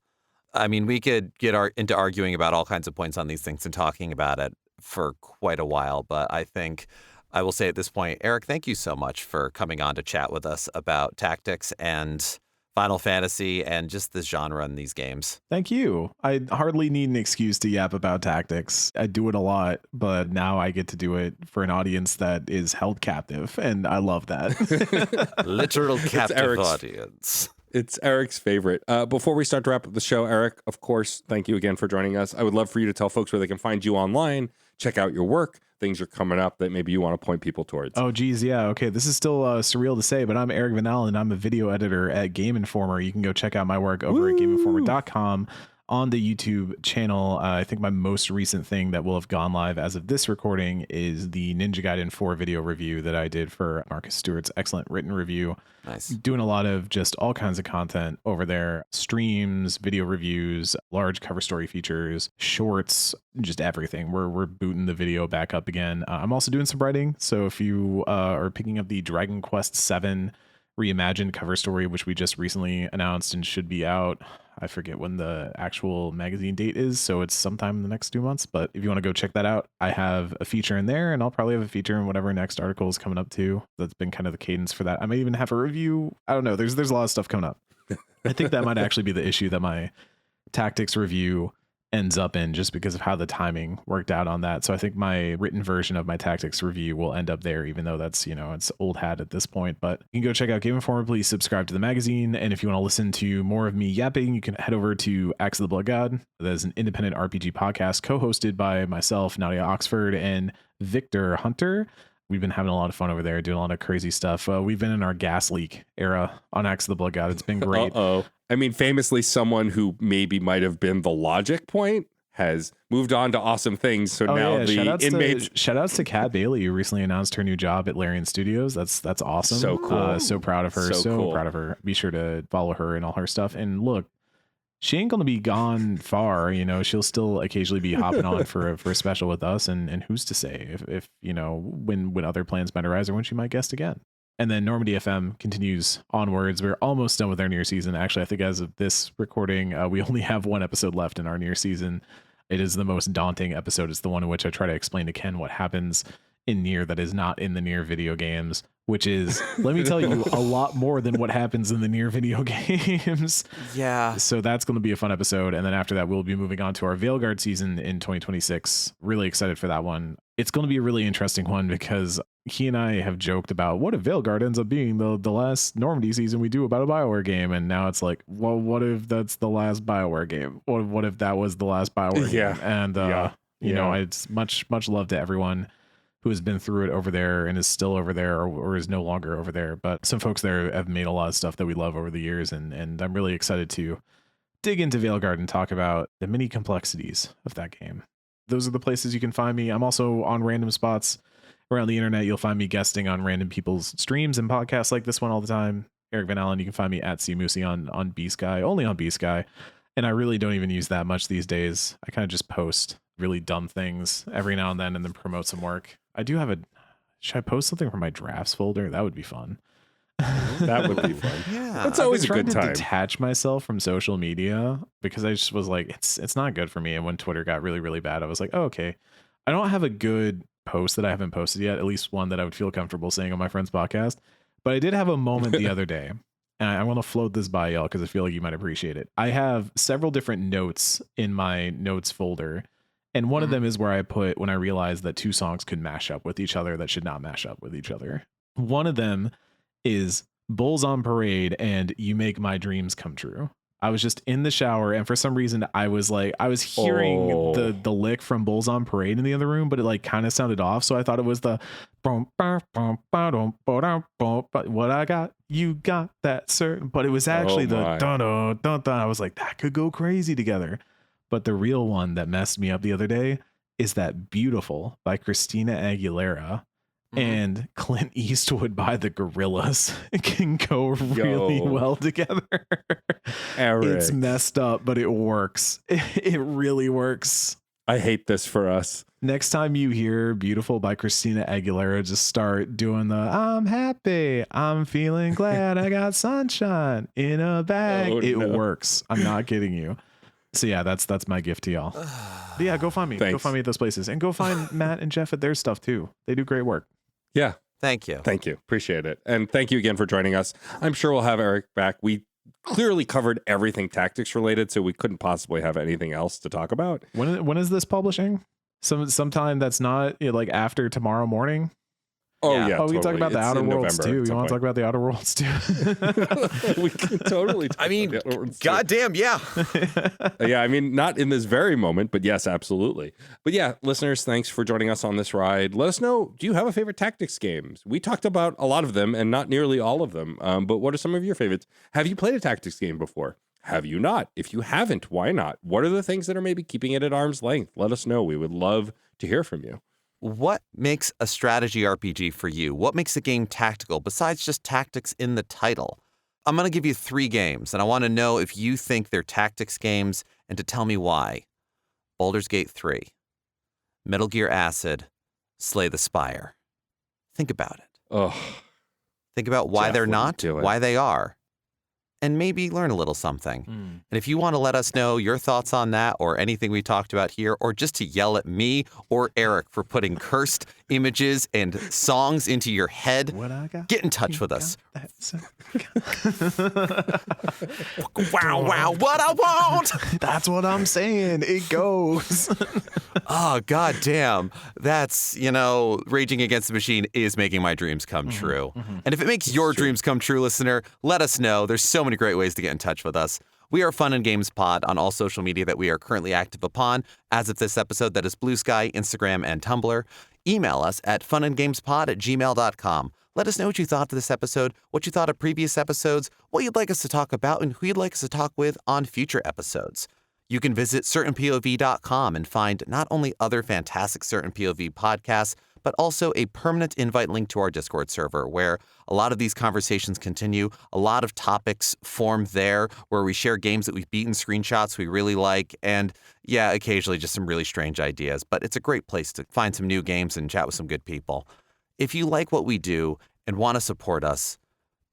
I mean, we could get into arguing about all kinds of points on these things and talking about it for quite a while. But I think I will say at this point, Eric, thank you so much for coming on to chat with us about tactics and Final Fantasy and just this genre and these games. Thank you. I hardly need an excuse to yap about tactics. I do it a lot, but now I get to do it for an audience that is held captive, and I love that. Literal captive audience. It's Eric's favorite. Before we start to wrap up the show, Eric, of course, thank you again for joining us. I would love for you to tell folks where they can find you online, check out your work, things are coming up that maybe you want to point people towards. Oh, geez. Yeah. Okay. This is still surreal to say, but I'm Eric Van Allen. I'm a video editor at Game Informer. You can go check out my work over at GameInformer.com. on the YouTube channel. I think my most recent thing that will have gone live as of this recording is the Ninja Gaiden 4 video review that I did for Marcus Stewart's excellent written review. Nice. Doing a lot of just all kinds of content over there, streams, video reviews, large cover story features, shorts, just everything. We're booting the video back up again. I'm also doing some writing. So if you are picking up the Dragon Quest VII reimagined cover story, which we just recently announced and should be out, I forget when the actual magazine date is, so it's sometime in the next 2 months. But if you want to go check that out, I have a feature in there, and I'll probably have a feature in whatever next article is coming up too. That's been kind of the cadence for that. I may even have a review. I don't know. There's a lot of stuff coming up. I think that might actually be the issue that my tactics review ends up in, just because of how the timing worked out on that. So I think my written version of my tactics review will end up there, even though that's, it's old hat at this point. But you can go check out Game Informer. Please subscribe to the magazine. And if you want to listen to more of me yapping, you can head over to Axe of the Blood God. That is an independent RPG podcast co-hosted by myself, Nadia Oxford, and Victor Hunter. We've been having a lot of fun over there, doing a lot of crazy stuff. We've been in our gas leak era on Axe of the Blood God. It's been great. I mean, famously, someone who maybe might have been the logic point has moved on to awesome things. So now the inmates. Shout outs to Kat Bailey, who recently announced her new job at Larian Studios. That's awesome. So cool. So proud of her. So cool. Proud of her. Be sure to follow her and all her stuff. And look, she ain't gonna be gone far. She'll still occasionally be hopping on for a special with us. And who's to say if when other plans might arise or when she might guest again. And then Normandy FM continues onwards. We're almost done with our near season. Actually, I think as of this recording, we only have one episode left in our near season. It is the most daunting episode. It's the one in which I try to explain to Ken what happens in Nier that is not in the Nier video games, which is, let me tell you, a lot more than what happens in the Nier video games. Yeah. So that's going to be a fun episode. And then after that, we'll be moving on to our Veilguard season in 2026. Really excited for that one. It's going to be a really interesting one because he and I have joked about what if Veilguard ends up being the last Normandy season we do about a BioWare game. And now it's like, well, what if that's the last BioWare game? What if that was the last BioWare game? And, it's much love to everyone who has been through it over there and is still over there or is no longer over there. But some folks there have made a lot of stuff that we love over the years. And I'm really excited to dig into Veilguard and talk about the many complexities of that game. Those are the places you can find me. I'm also on random spots around the internet. You'll find me guesting on random people's streams and podcasts like this one all the time. Eric Van Allen, you can find me at CMoosey on B-Sky, only on B-Sky. And I really don't even use that much these days. I kind of just post really dumb things every now and then promote some work. I do have should I post something from my drafts folder? That would be fun. That would be fun. Yeah. That's always a good time. I tried to detach myself from social media because I just was like, it's not good for me. And when Twitter got really, really bad, I was like, oh, okay. I don't have a good post that I haven't posted yet, at least one that I would feel comfortable saying on my friend's podcast. But I did have a moment the other day, and I want to float this by y'all because I feel like you might appreciate it. I have several different notes in my notes folder. And one of them is where I put when I realized that two songs could mash up with each other that should not mash up with each other. One of them is Bulls on Parade and You Make My Dreams Come True. I was just in the shower, and for some reason I was hearing the lick from Bulls on Parade in the other room, but it kind of sounded off. So I thought it was the what I got, you got that certain, but it was actually the dun dun dun dun. I was like, that could go crazy together. But the real one that messed me up the other day is that Beautiful by Christina Aguilera and Clint Eastwood by the Gorillaz. It can go really well together. Eric. It's messed up, but it works. It really works. I hate this for us. Next time you hear Beautiful by Christina Aguilera, just start doing the I'm happy, I'm feeling glad, I got sunshine in a bag. It works. I'm not kidding you. So yeah, that's my gift to y'all. But yeah, go find me. Thanks. Go find me at those places. And go find Matt and Geoff at their stuff too. They do great work. Yeah. Thank you. Thank you. Appreciate it. And thank you again for joining us. I'm sure we'll have Eric back. We clearly covered everything tactics related, so we couldn't possibly have anything else to talk about. When is this publishing? Sometime that's not after tomorrow morning. Oh yeah. We can talk about the Outer Worlds too. You want to talk about the Outer Worlds too? We can totally. I mean, goddamn, yeah. Yeah, I mean, not in this very moment, but yes, absolutely. But yeah, listeners, thanks for joining us on this ride. Let us know, do you have a favorite tactics games? We talked about a lot of them and not nearly all of them. But what are some of your favorites? Have you played a tactics game before? Have you not? If you haven't, why not? What are the things that are maybe keeping it at arm's length? Let us know. We would love to hear from you. What makes a strategy RPG for you? What makes a game tactical besides just tactics in the title? I'm going to give you 3 games, and I want to know if you think they're tactics games and to tell me why. Baldur's Gate 3, Metal Gear Acid, Slay the Spire. Think about it. Ugh. Think about why Geoff, they're wouldn't not, do it. why they are, and maybe learn a little something. And if you want to let us know your thoughts on that or anything we talked about here, or just to yell at me or Eric for putting cursed images and songs into your head, What I got, get in touch with us. That's Wow, what I want. That's what I'm saying. It goes. Oh, god damn. That's, Raging Against the Machine is making my dreams come true. And if it makes your dreams come true, listener, let us know. There's so many great ways to get in touch with us. We are Fun and Games Pod on all social media that we are currently active upon. As of this episode, that is Bluesky, Instagram, and Tumblr. Email us at funandgamespod@gmail.com. Let us know what you thought of this episode, what you thought of previous episodes, what you'd like us to talk about, and who you'd like us to talk with on future episodes. You can visit certainpov.com and find not only other fantastic Certain POV podcasts, but also a permanent invite link to our Discord server where a lot of these conversations continue. A lot of topics form there where we share games that we've beaten, screenshots we really like, and yeah, occasionally just some really strange ideas. But it's a great place to find some new games and chat with some good people. If you like what we do and want to support us,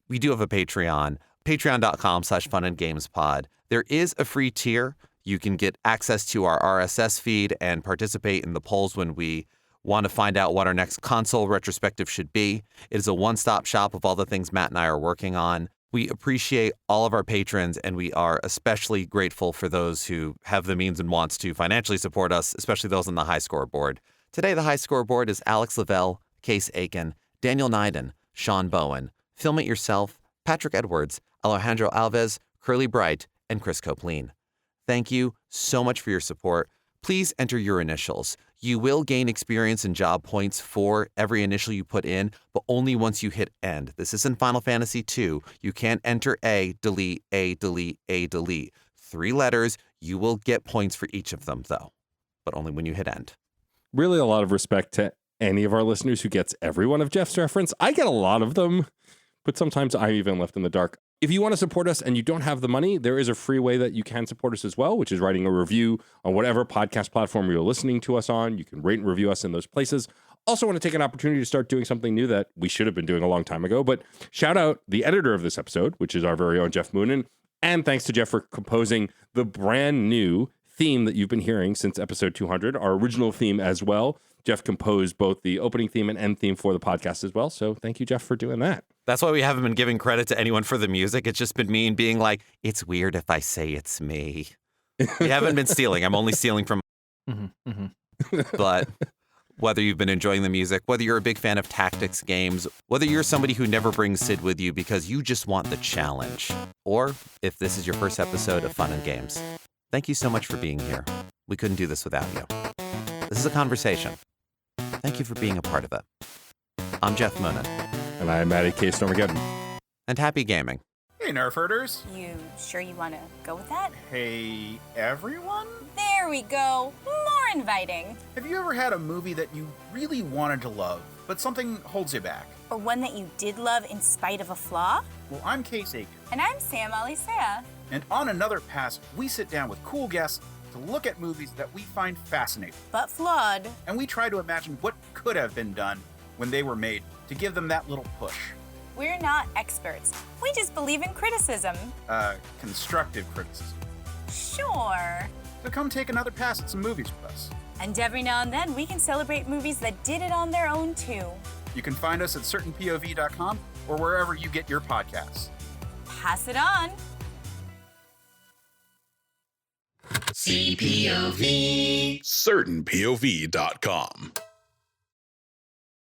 we do have a Patreon, patreon.com/funandgamespod. There is a free tier. You can get access to our RSS feed and participate in the polls when we want to find out what our next console retrospective should be. It is a one-stop shop of all the things Matt and I are working on. We appreciate all of our patrons, and we are especially grateful for those who have the means and wants to financially support us, especially those on the high scoreboard. Today, the high scoreboard is Alex Lavelle, Case Aiken, Daniel Nyden, Sean Bowen, Film It Yourself, Patrick Edwards, Alejandro Alves, Curly Bright, and Chris Copleen. Thank you so much for your support. Please enter your initials. You will gain experience and job points for every initial you put in, but only once you hit end. This isn't Final Fantasy II. You can't enter A, delete, A, delete, A, delete. 3 letters, you will get points for each of them, though, but only when you hit end. Really a lot of respect to any of our listeners who gets every one of Geoff's reference. I get a lot of them, but sometimes I'm even left in the dark. If you want to support us and you don't have the money, there is a free way that you can support us as well, which is writing a review on whatever podcast platform you're listening to us on. You can rate and review us in those places. Also want to take an opportunity to start doing something new that we should have been doing a long time ago, but shout out the editor of this episode, which is our very own Geoff Moonen. And thanks to Geoff for composing the brand new theme that you've been hearing since episode 200, our original theme as well. Geoff composed both the opening theme and end theme for the podcast as well. So thank you, Geoff, for doing that. That's why we haven't been giving credit to anyone for the music. It's just been me and being like, it's weird if I say it's me. We haven't been stealing. I'm only stealing from... But whether you've been enjoying the music, whether you're a big fan of tactics games, whether you're somebody who never brings Sid with you because you just want the challenge, or if this is your first episode of Fun and Games, thank you so much for being here. We couldn't do this without you. This is a conversation. Thank you for being a part of it. I'm Geoff Moonen. And I'm Maddie K. Stormageddon. And happy gaming. Hey, Nerf herders. You sure you want to go with that? Hey, everyone. There we go. More inviting. Have you ever had a movie that you really wanted to love, but something holds you back? Or one that you did love in spite of a flaw? Well, I'm Case Aiken. And I'm Sam Alisea. And on Another Pass, we sit down with cool guests to look at movies that we find fascinating. But flawed. And we try to imagine what could have been done when they were made to give them that little push. We're not experts. We just believe in criticism. Constructive criticism. Sure. So come take another pass at some movies with us. And every now and then, we can celebrate movies that did it on their own, too. You can find us at certainpov.com or wherever you get your podcasts. Pass it on. CPOV. certainpov.com.